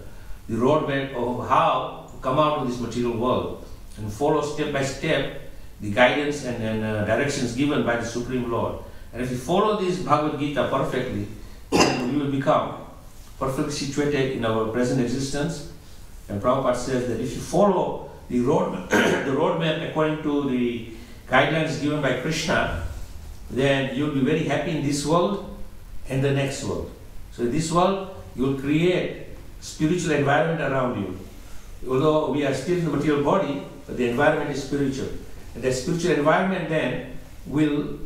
Speaker 1: the roadmap of how to come out of this material world and follow step by step the guidance and directions given by the Supreme Lord. And if you follow this Bhagavad Gita perfectly, then we will become perfectly situated in our present existence. And Prabhupada says that if you follow the roadmap according to the guidelines given by Krishna, then you will be very happy in this world and the next world. So in this world, you will create spiritual environment around you. Although we are still in the material body, but the environment is spiritual. And that spiritual environment then will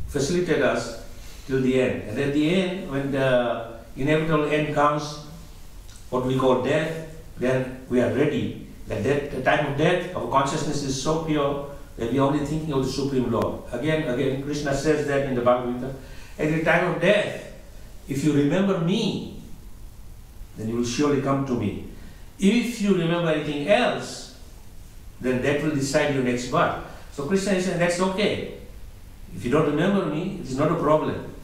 Speaker 1: facilitate us till the end. And at the end, when the inevitable end comes, what we call death, then we are ready. At the time of death, our consciousness is so pure that we are only thinking of the Supreme Lord. Again, Krishna says that in the Bhagavad Gita. At the time of death, if you remember me, then you will surely come to me. If you remember anything else, then that will decide your next birth. So Krishna is saying that's okay. If you don't remember me, it is not a problem.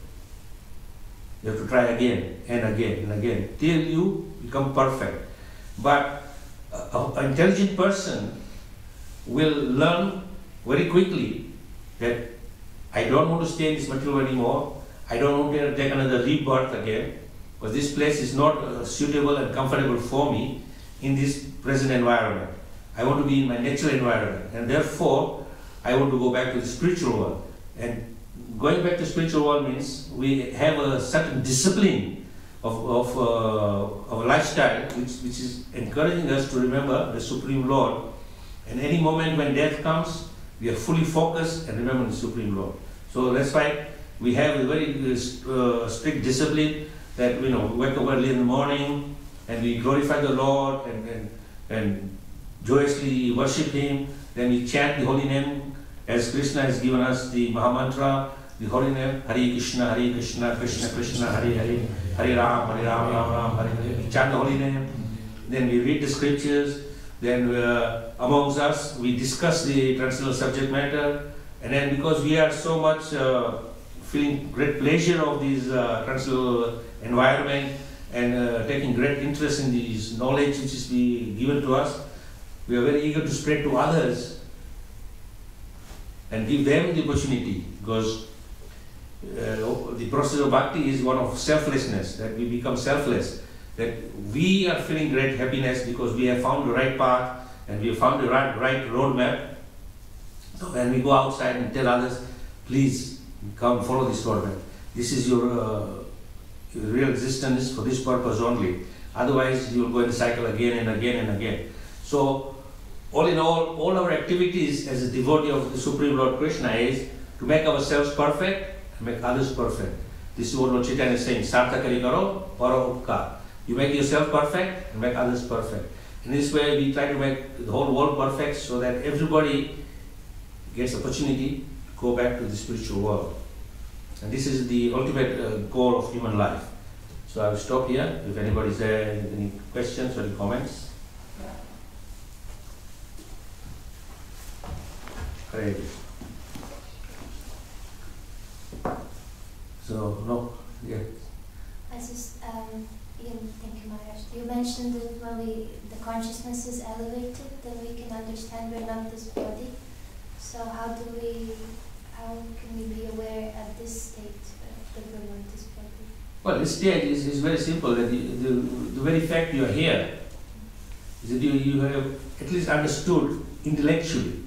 Speaker 1: You have to try again and again and again till you become perfect. But an intelligent person will learn very quickly that I don't want to stay in this material anymore. I don't want to take another rebirth again, because this place is not suitable and comfortable for me in this present environment. I want to be in my natural environment, and therefore I want to go back to the spiritual world. And going back to the spiritual world means we have a certain discipline of a lifestyle which is encouraging us to remember the Supreme Lord. And any moment when death comes, we are fully focused and remember the Supreme Lord. So that's why we have a very strict discipline that we wake up early in the morning and we glorify the Lord and joyously worship Him. Then we chant the holy name as Krishna has given us the Mahamantra, the holy name, Hare Krishna, Krishna Krishna, Hare Hare, Hare Ram, Ram Ram, Hare Hare. We chant the holy name. Then we read the scriptures. Then amongst us, we discuss the transcendental subject matter. And then because we are so much feeling great pleasure of this transcendental environment and taking great interest in this knowledge which is being given to us, we are very eager to spread to others and give them the opportunity, because the process of bhakti is one of selflessness, that we become selfless, that we are feeling great happiness because we have found the right path and we have found the right roadmap. So when we go outside and tell others, please come follow this roadmap. This is your real existence for this purpose only. Otherwise, you will go in the cycle again and again and again. So, all in all our activities as a devotee of the Supreme Lord Krishna is to make ourselves perfect and make others perfect. This is what Lord Chaitanya is saying, Sarthakari karo para upkar. You make yourself perfect and make others perfect. In this way, we try to make the whole world perfect so that everybody gets opportunity to go back to the spiritual world. And this is the ultimate goal of human life. So I will stop here. If anybody has any questions or any comments. Hare Krishna. So, no, yeah.
Speaker 3: I just, thank you, Maharaj. You mentioned that when the consciousness is elevated, then we can understand we're not this body. So how can we be aware at this state that we're not this body?
Speaker 1: Well, this state is very simple. That the very fact you are here is that you have at least understood intellectually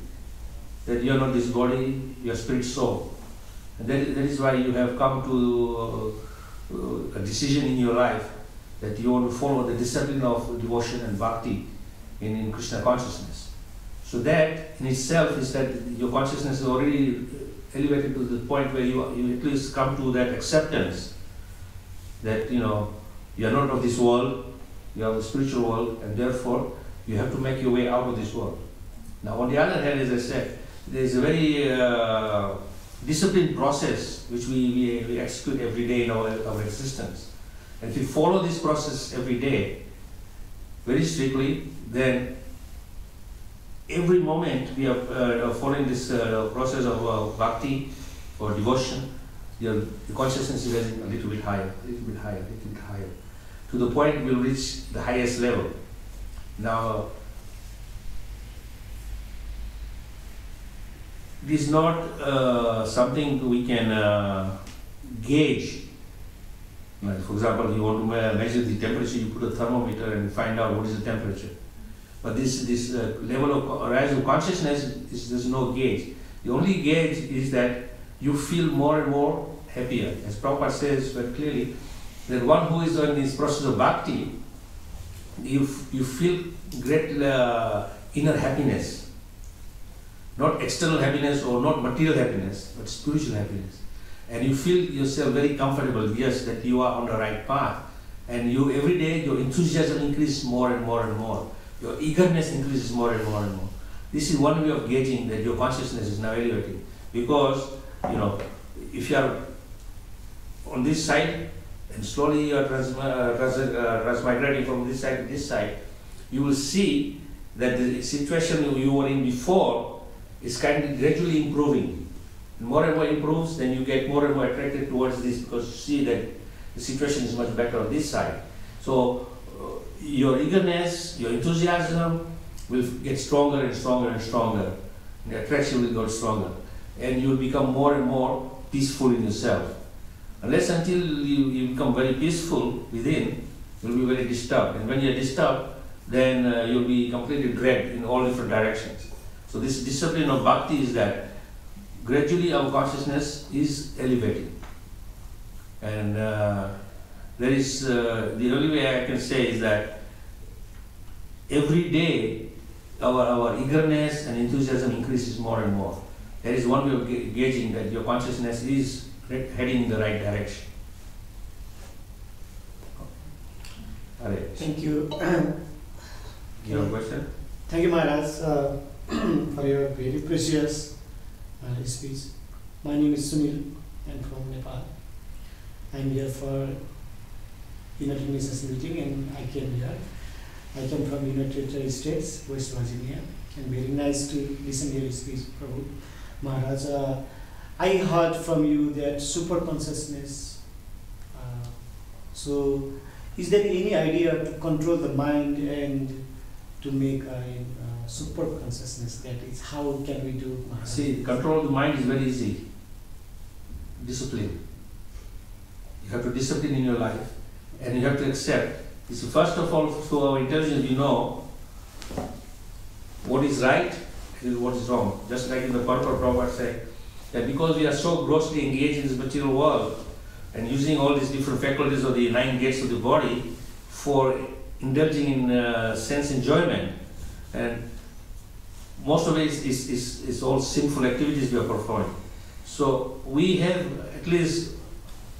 Speaker 1: that you are not this body, you are spirit soul. And that is why you have come to a decision in your life that you want to follow the discipline of devotion and bhakti in Krishna consciousness. So that in itself is that your consciousness is already elevated to the point where you at least come to that acceptance that you are not of this world, you are of the spiritual world, and therefore you have to make your way out of this world. Now on the other hand, as I said, there is a very disciplined process which we execute every day in our existence. And if we follow this process every day, very strictly, then every moment we are following this process of bhakti or devotion, the consciousness is rising a little bit higher, a little bit higher, a little bit higher, to the point we'll reach the highest level. Now, this is not something we can gauge. Like, for example, you want to measure the temperature, you put a thermometer and find out what is the temperature. But this level of rise of consciousness, there's no gauge. The only gauge is that you feel more and more happier. As Prabhupada says very clearly, that one who is in this process of bhakti, you feel great inner happiness. Not external happiness or not material happiness, but spiritual happiness. And you feel yourself very comfortable, yes, that you are on the right path. And you every day your enthusiasm increases more and more and more. Your eagerness increases more and more and more. This is one way of gauging that your consciousness is now elevating. Because, if you are on this side and slowly you are transmigrating from this side to this side, you will see that the situation you were in before is kind of gradually improving. More and more improves, then you get more and more attracted towards this because you see that the situation is much better on this side. So your eagerness, your enthusiasm will get stronger and stronger and stronger. The attraction will get stronger. And you will become more and more peaceful in yourself. Unless until you become very peaceful within, you'll be very disturbed. And when you're disturbed, then you'll be completely dragged in all different directions. So this discipline of bhakti is that gradually our consciousness is elevating. And there is, the only way I can say is that every day our eagerness and enthusiasm increases more and more. That is one way of gauging that your consciousness is heading in the right direction.
Speaker 5: Thank you.
Speaker 1: You have a question?
Speaker 5: Thank you, Maharaj, for your very precious speech. My name is Sunil. I'm from Nepal. I'm here for United Nations meeting and I came here. I come from United States, West Virginia, and very nice to listen to your speech, Prabhu. Maharaj, I heard from you that super consciousness. So, is there any idea to control the mind and to make a super consciousness? That is, how can we do, Maharaj?
Speaker 1: See, control the mind is very easy. Discipline. You have to discipline in your life, and you have to accept. So first of all, through our intelligence, we know what is right and what is wrong. Just like in the Purport Prabhupada said, that because we are so grossly engaged in this material world and using all these different faculties of the 9 gates of the body for indulging in sense enjoyment, and most of it is all sinful activities we are performing. So we have at least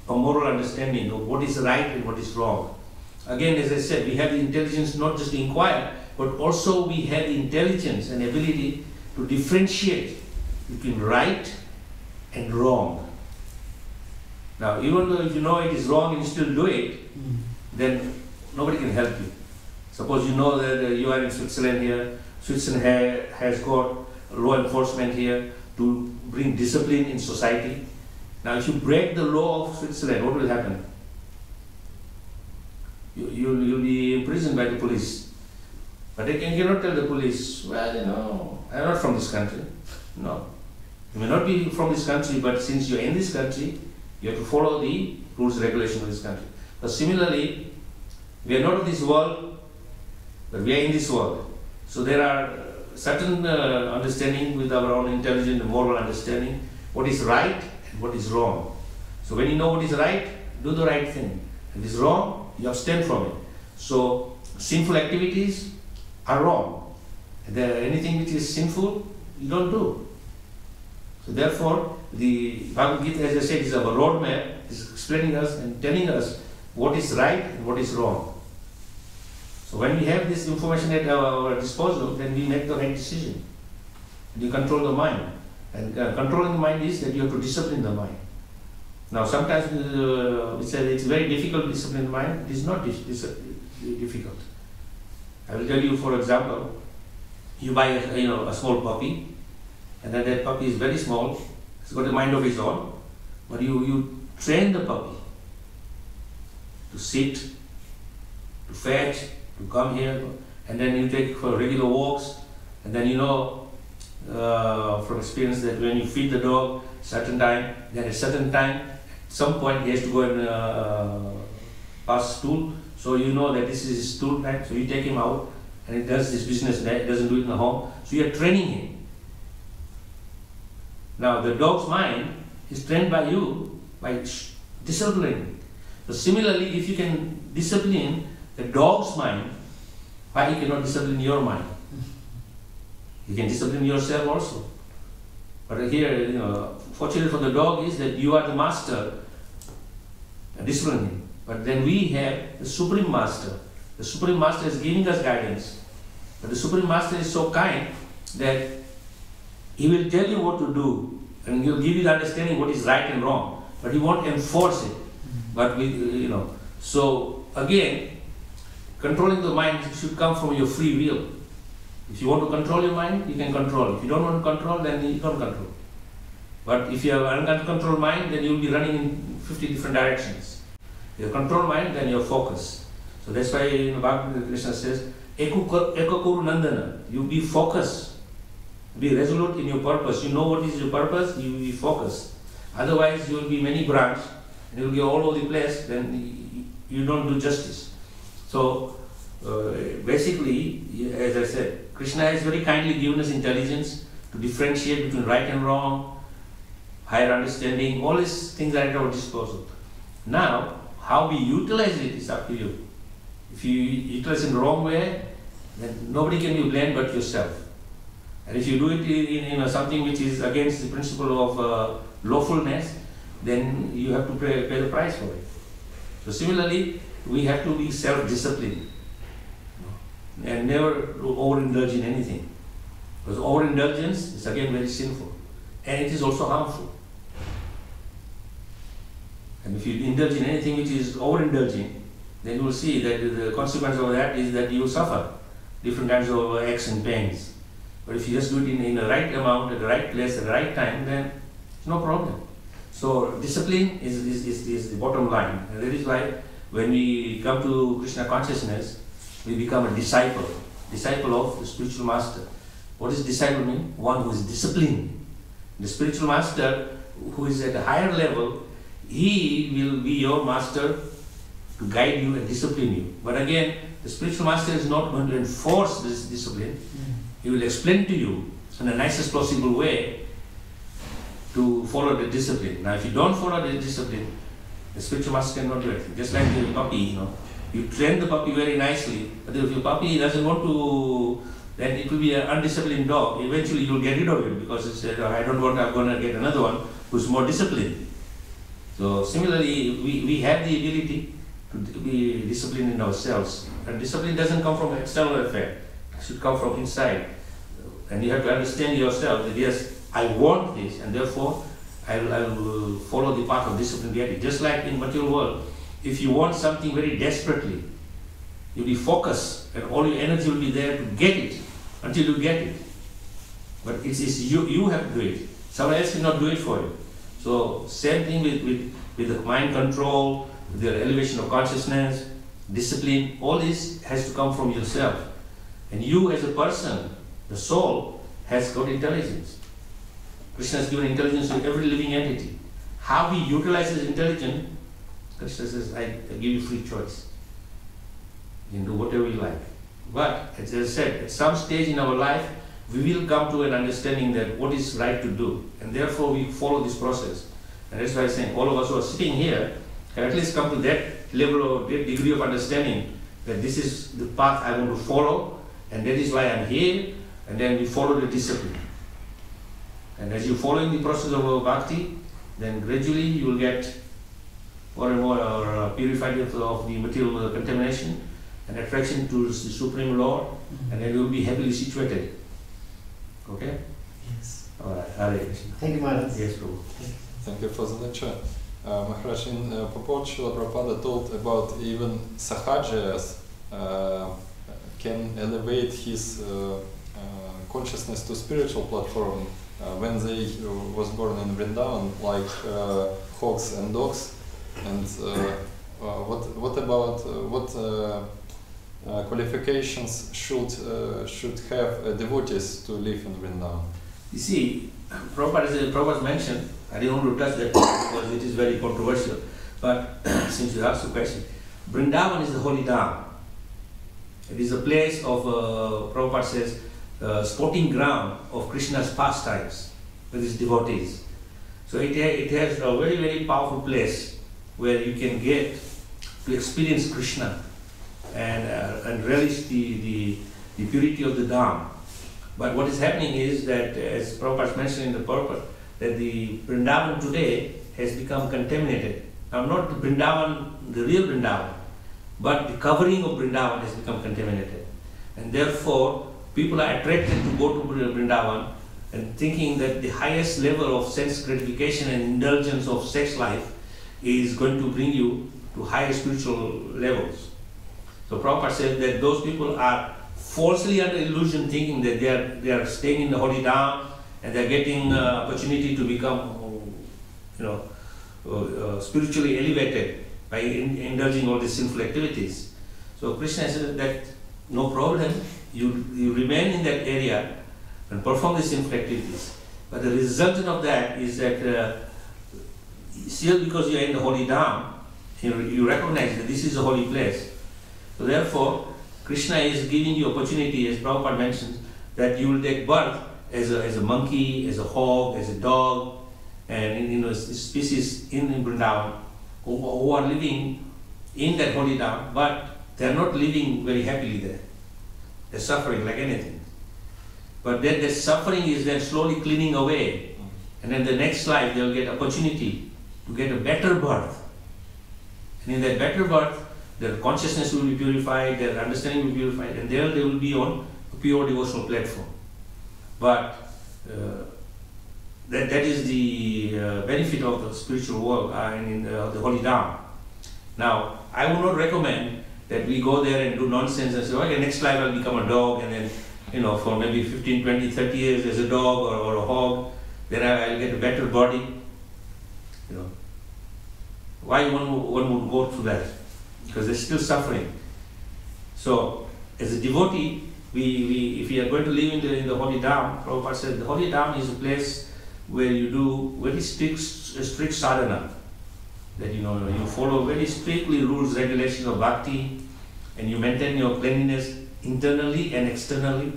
Speaker 1: a moral understanding of what is right and what is wrong. Again, as I said, we have the intelligence not just to inquire, but also we have the intelligence and ability to differentiate between right and wrong. Now, even though if you know it is wrong and you still do it, then nobody can help you. Suppose you know that you are in Switzerland here, Switzerland has got law enforcement here to bring discipline in society. Now, if you break the law of Switzerland, what will happen? You'll be imprisoned by the police. But you cannot tell the police, well, I'm not from this country. No. You may not be from this country, but since you're in this country, you have to follow the rules and regulations of this country. But similarly, we are not of this world, but we are in this world. So there are certain understanding with our own intelligent and moral understanding, what is right and what is wrong. So when you know what is right, do the right thing. If it is wrong, you abstain from it. So sinful activities are wrong. Anything which is sinful, you don't do. So therefore, the Bhagavad Gita, as I said, is our roadmap, is explaining us and telling us what is right and what is wrong. So when we have this information at our disposal, then we make the right decision. And you control the mind. And controlling the mind is that you have to discipline the mind. Now sometimes we say it's very difficult to discipline the mind. It is not difficult. I will tell you, for example, you buy a small puppy, and then that puppy is very small, it's got a mind of its own, but you train the puppy to sit, to fetch, to come here, and then you take for regular walks, and then from experience that when you feed the dog certain time, then at a certain time, at some point he has to go and pass stool, so you know that this is his stool time, so you take him out and he does this business there, he doesn't do it in the home, so you are training him. Now the dog's mind is trained by you by disciplining. So similarly, if you can discipline the dog's mind, why you cannot discipline your mind? You can discipline yourself also. But here, fortunately for the dog is that you are the master, disciplining. But then we have the Supreme Master. The Supreme Master is giving us guidance. But the Supreme Master is so kind that he will tell you what to do, and he will give you the understanding what is right and wrong. But he won't enforce it. But so again, controlling the mind should come from your free will. If you want to control your mind, you can control. If you don't want to control, then you don't control. But if you have an uncontrolled mind, then you will be running in 50 different directions. If you have controlled mind, then you are focused. So that's why Bhagavad Krishna says, Ekakuru Nandana, you be focused. Be resolute in your purpose. You know what is your purpose, you will be focused. Otherwise, you will be many branch, and you will be all over the place, then you don't do justice. So, basically, as I said, Krishna has very kindly given us intelligence to differentiate between right and wrong, higher understanding, all these things are at our disposal. Now, how we utilize it is up to you. If you utilize it in the wrong way, then nobody can be blamed but yourself. And if you do it in something which is against the principle of lawfulness, then you have to pay the price for it. So similarly, we have to be self-disciplined and never overindulge in anything. Because overindulgence is again very sinful, and it is also harmful. And if you indulge in anything which is overindulging, then you will see that the consequence of that is that you will suffer different kinds of aches and pains. But if you just do it in the right amount, at the right place, at the right time, then it's no problem. So discipline is the bottom line. And that is why when we come to Krishna consciousness, we become a disciple of the spiritual master. What does disciple mean? One who is disciplined. The spiritual master who is at a higher level, he will be your master to guide you and discipline you. But again, the spiritual master is not going to enforce this discipline. He will explain to you in the nicest possible way to follow the discipline. Now, if you don't follow the discipline, the spiritual master cannot do it. Just like the puppy, you train the puppy very nicely, but if your puppy doesn't want to, then it will be an undisciplined dog. Eventually, you will get rid of it because it said, I don't want, I'm going to get another one who's more disciplined. So, similarly, we have the ability to be disciplined in ourselves. And discipline doesn't come from external affair. It should come from inside. And you have to understand yourself that yes, I want this, and therefore I will follow the path of discipline. Just like in material world, if you want something very desperately, you'll be focused and all your energy will be there to get it until you get it. But it's you have to do it. Someone else cannot do it for you. So same thing with the mind control, the elevation of consciousness, discipline, all this has to come from yourself. And you as a person, the soul, has got intelligence. Krishna has given intelligence to every living entity. How we utilize this intelligence, Krishna says, I give you free choice. You can do whatever you like. But, as I said, at some stage in our life, we will come to an understanding that what is right to do. And therefore, we follow this process. And that's why I'm saying all of us who are sitting here can at least come to that level or that degree of understanding that this is the path I want to follow, and that is why I'm here, and then we follow the discipline. And as you follow in the process of bhakti, then gradually you will get more and more purified of the material contamination and attraction to the Supreme Lord, and then you will be happily situated. Okay?
Speaker 5: Yes.
Speaker 1: Alright, Hare Krishna.
Speaker 5: Thank you, Maharaj.
Speaker 1: Yes, Prabhu.
Speaker 2: Thank you for the lecture. Maharaj, in purport, Srila Prabhupada told about even sahajas can elevate his consciousness to spiritual platform when they was born in Vrindavan, like hogs and dogs. And what about qualifications should have devotees to live in Vrindavan?
Speaker 1: You see, Prabhupada mentioned, I didn't want to touch that because it is very controversial, but since you asked the question, Vrindavan is the holy Dham. It is a place of, Prabhupada says, sporting ground of Krishna's pastimes with his devotees. So it has a very, very powerful place where you can get to experience Krishna and relish the purity of the Dham. But what is happening is that, as Prabhupada mentioned in the purport, that the Vrindavan today has become contaminated. Now, not the Vrindavan, the real Vrindavan, but the covering of Vrindavan has become contaminated. And therefore, people are attracted to go to Vrindavan and thinking that the highest level of sense gratification and indulgence of sex life is going to bring you to higher spiritual levels. So Prabhupada said that those people are falsely under illusion, thinking that they are staying in the holy Dham and they are getting opportunity to become, spiritually elevated by indulging all these sinful activities. So Krishna said that no problem, you remain in that area and perform these sinful activities. But the result of that is that still, because you are in the holy Dham, you recognize that this is a holy place. So therefore, Krishna is giving you opportunity, as Prabhupada mentions, that you will take birth as a monkey, as a hog, as a dog, and species in Vrindavan who are living in that holy Dham, but they are not living very happily there. They are suffering like anything. But then the suffering is then slowly cleaning away, and in the next life they will get opportunity to get a better birth. And in that better birth, their consciousness will be purified, their understanding will be purified, and there they will be on a pure devotional platform. But that is the benefit of the spiritual world in the holy Dham. Now, I would not recommend that we go there and do nonsense and say, okay, next life I'll become a dog, and then, for maybe 15, 20, 30 years as a dog or a hog, then I'll get a better body. Why one would go through that? Because they're still suffering. So, as a devotee, if we are going to live in the holy Dham, Prabhupada said the holy Dham is a place where you do very strict sadhana. That you follow very strictly rules, regulations of bhakti, and you maintain your cleanliness internally and externally.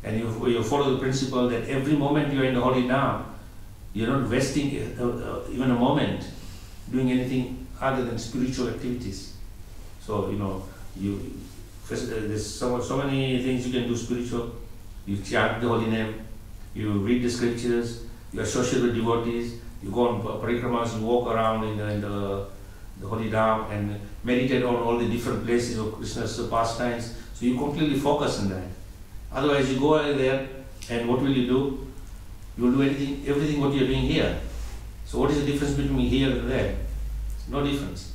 Speaker 1: And you follow the principle that every moment you are in the holy Dham, you're not wasting even a moment doing anything other than spiritual activities. So, there's so many things you can do spiritual. You chant the holy name, you read the scriptures, you associate with devotees, you go on parikramas, you walk around in the holy Dham and meditate on all the different places of Krishna's pastimes. So you completely focus on that. Otherwise, you go there and what will you do? You will do everything what you are doing here. So what is the difference between here and there? No difference.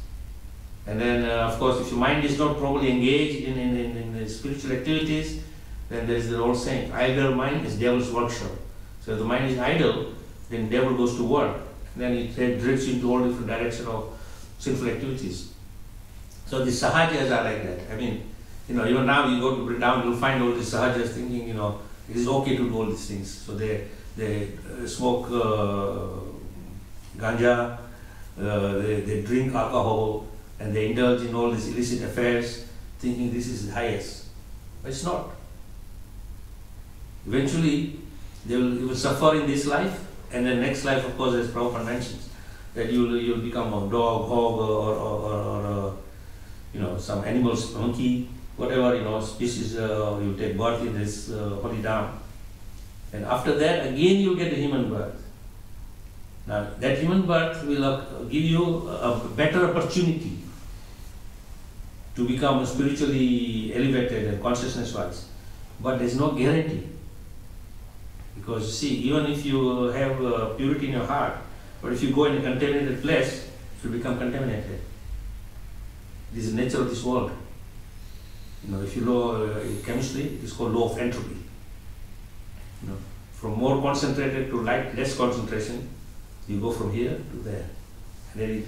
Speaker 1: And then, of course, if your mind is not properly engaged in the spiritual activities, then there is the old saying, idle mind is devil's workshop. So if the mind is idle, then devil goes to work. And then it drifts into all different directions of sinful activities. So the sahajas are like that. I mean, even now you go to Vrindavan, you'll find all these sahajas thinking, it is okay to do all these things. So they smoke ganja, they drink alcohol, and they indulge in all these illicit affairs, thinking this is the highest. But it's not. Eventually, you will suffer in this life, and then next life, of course, as Prabhupada mentions, that you'll become a dog, hog, or some animals, monkey, whatever species. You take birth in this holy Dham, and after that, again you'll get a human birth. Now, that human birth will give you a better opportunity to become spiritually elevated and consciousness-wise. But there's no guarantee. Because you see, even if you have purity in your heart, but if you go in a contaminated place, it will become contaminated. This is the nature of this world. You know, if you know chemistry, it is called law of entropy. You know, from more concentrated to less concentration, you go from here to there, and then it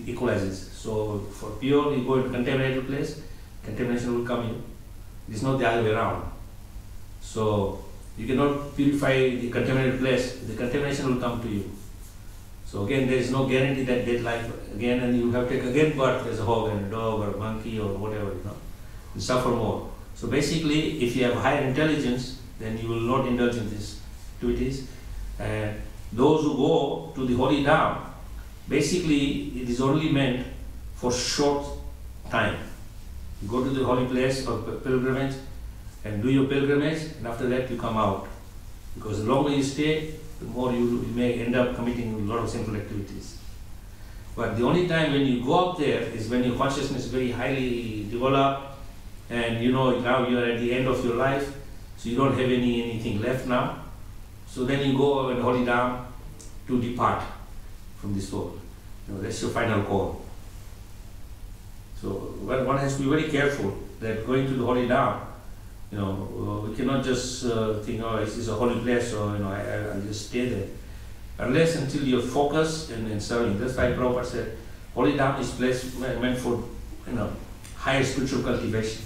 Speaker 1: equalizes. So for pure, you go into contaminated place, contamination will come in. It is not the other way around. So you cannot purify the contaminated place, the contamination will come to you. So again, there is no guarantee that dead life again, and you have to take again birth as a hog and a dog or a monkey or whatever, you know. You suffer more. So basically, if you have higher intelligence, then you will not indulge in these activities. And those who go to the holy dham, basically it is only meant for short time. You go to the holy place for pilgrimage and do your pilgrimage, and after that you come out. Because the longer you stay, the more you may end up committing a lot of sinful activities. But the only time when you go up there is when your consciousness is very highly developed, and you know now you are at the end of your life, so you don't have anything left now. So then you go in holy dham to depart from this world. You know, that's your final call. So one has to be very careful that going to the holy dham, you know, we cannot just think, oh, this is a holy place, or you know, I'll just stay there. Unless until you're focused and serving. That's why Prabhupada said, holy dham is place meant for, you know, higher spiritual cultivation,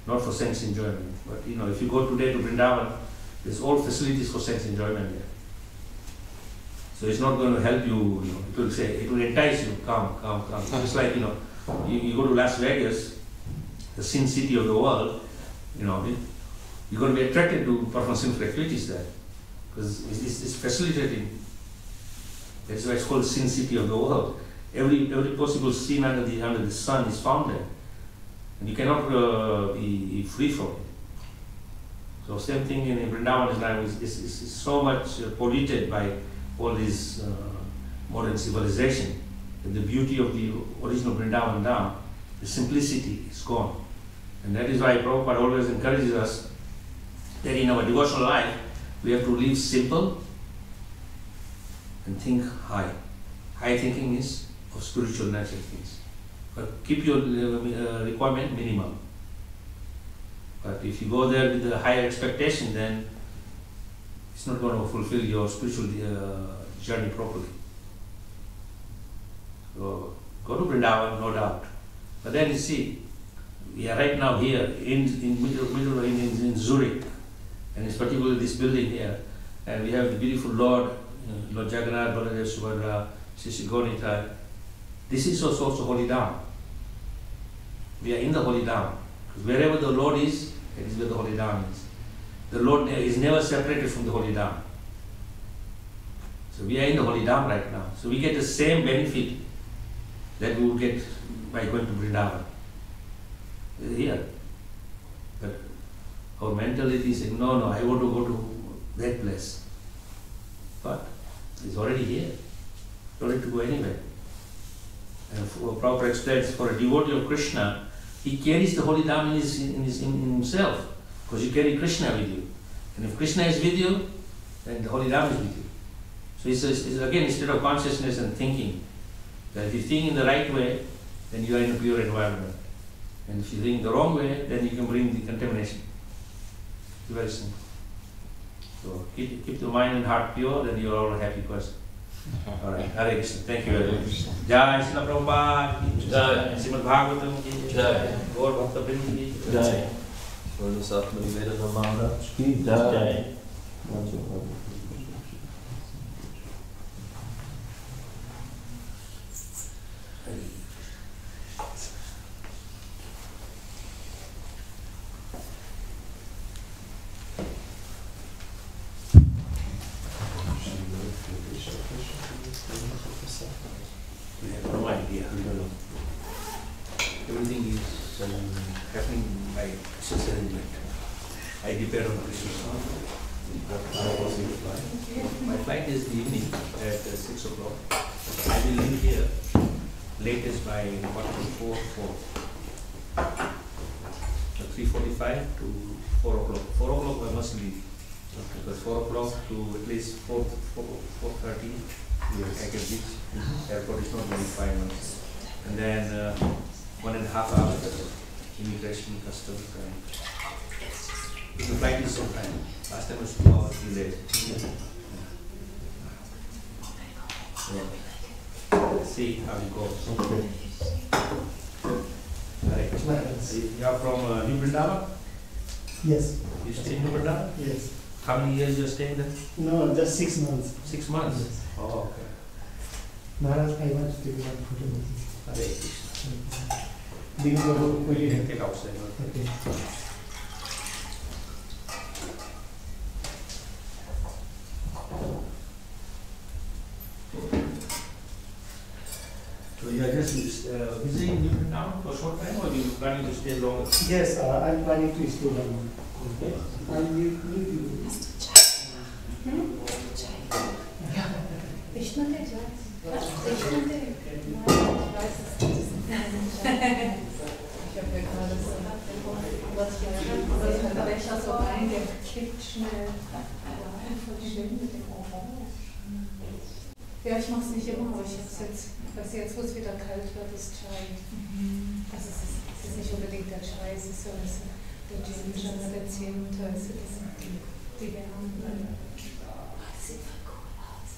Speaker 1: not for sense enjoyment. But you know, if you go today to Vrindavan, there's all facilities for sense enjoyment there. So it's not going to help you, you know, it will say, it will entice you, come. Just like, you know, you go to Las Vegas, the sin city of the world, you know, you're going to be attracted to perform sinful activities there, because it's facilitating. That's why it's called the sin city of the world. Every possible sin under the sun is found there, and you cannot be free from it. So same thing in Vrindavan now is so much polluted by all this modern civilization, that the beauty of the original Vrindavan Dham, the simplicity is gone. And that is why Prabhupada always encourages us that in our devotional life, we have to live simple and think high. High thinking is of spiritual nature things. But keep your requirement minimal. But if you go there with a higher expectation, then it's not going to fulfill your spiritual journey properly. So go to Vrindavan, no doubt. But then you see, we are right now here in Zurich, and it's particularly this building here, and we have the beautiful Lord, Lord Jagannath, Baladev, Subhadra, Sri Gaunita. This is also holy dham. We are in the holy dham. Wherever the Lord is, that is where the holy dham is. The Lord is never separated from the holy dham. So we are in the holy dham right now. So we get the same benefit that we would get by going to Vrindavan. Here. But our mentality is saying, no, I want to go to that place. But it's already here. Don't need to go anywhere. And Prabhupada explains, for a devotee of Krishna, he carries the holy dham in himself, because you carry Krishna with you. And if Krishna is with you, then the holy dham is with you. So it's again, instead of consciousness and thinking, that if you think in the right way, then you are in a pure environment. And if you think the wrong way, then you can bring the contamination. It's very simple. So keep the mind and heart pure, then you are all a happy person. All right, Hare Krishna. Thank you very much. Jai Srila Prabhupada, Jai Srimad Bhagavatam ki Jai, Gaur Bhakta Vrinda ki Jai, Atmanivedana Maharaj ki Jai. We have no idea. We don't know. Everything is happening by Krishna's arrangement. I depend on Krishna. My flight is the evening at 6 o'clock. I will leave here latest by 3:45 to 4 o'clock. 4 o'clock I must leave. Because 4 o'clock to at least 4:30, I can reach airport. Is not only 5 minutes, and then 1.5 hours immigration customs. The flight is on time. Last time was 2 hours delayed. Let's see how it goes.
Speaker 5: Okay.
Speaker 1: Right. You are from New Vrindavan?
Speaker 5: Yes.
Speaker 1: You stay in New Vrindavan?
Speaker 5: Yes.
Speaker 1: How many years you are staying there?
Speaker 5: No, just 6 months.
Speaker 1: 6 months?
Speaker 5: Yes.
Speaker 1: Oh, okay.
Speaker 5: Maharaj, I want to take one photo with you.
Speaker 1: Hare Krishna.
Speaker 5: Because of what you have.
Speaker 1: Take it outside.
Speaker 5: Okay.
Speaker 1: So you are just visiting New Vrindavan for a short time, or you planning to stay longer?
Speaker 5: Yes, I'm planning to stay one.
Speaker 1: Okay.
Speaker 5: And you.
Speaker 6: Ich habe mir gerade so was ich da wäre so rein, der kippt schnell. Voll schön mit dem Orange. Ja, ich mache es nicht immer, aber ich habe es jetzt, wo es wieder kalt wird, ist Chai. Also es ist nicht unbedingt der Chai, es ist so der Ginger, der Zimt, das sind die Wärme. Das sieht voll cool aus.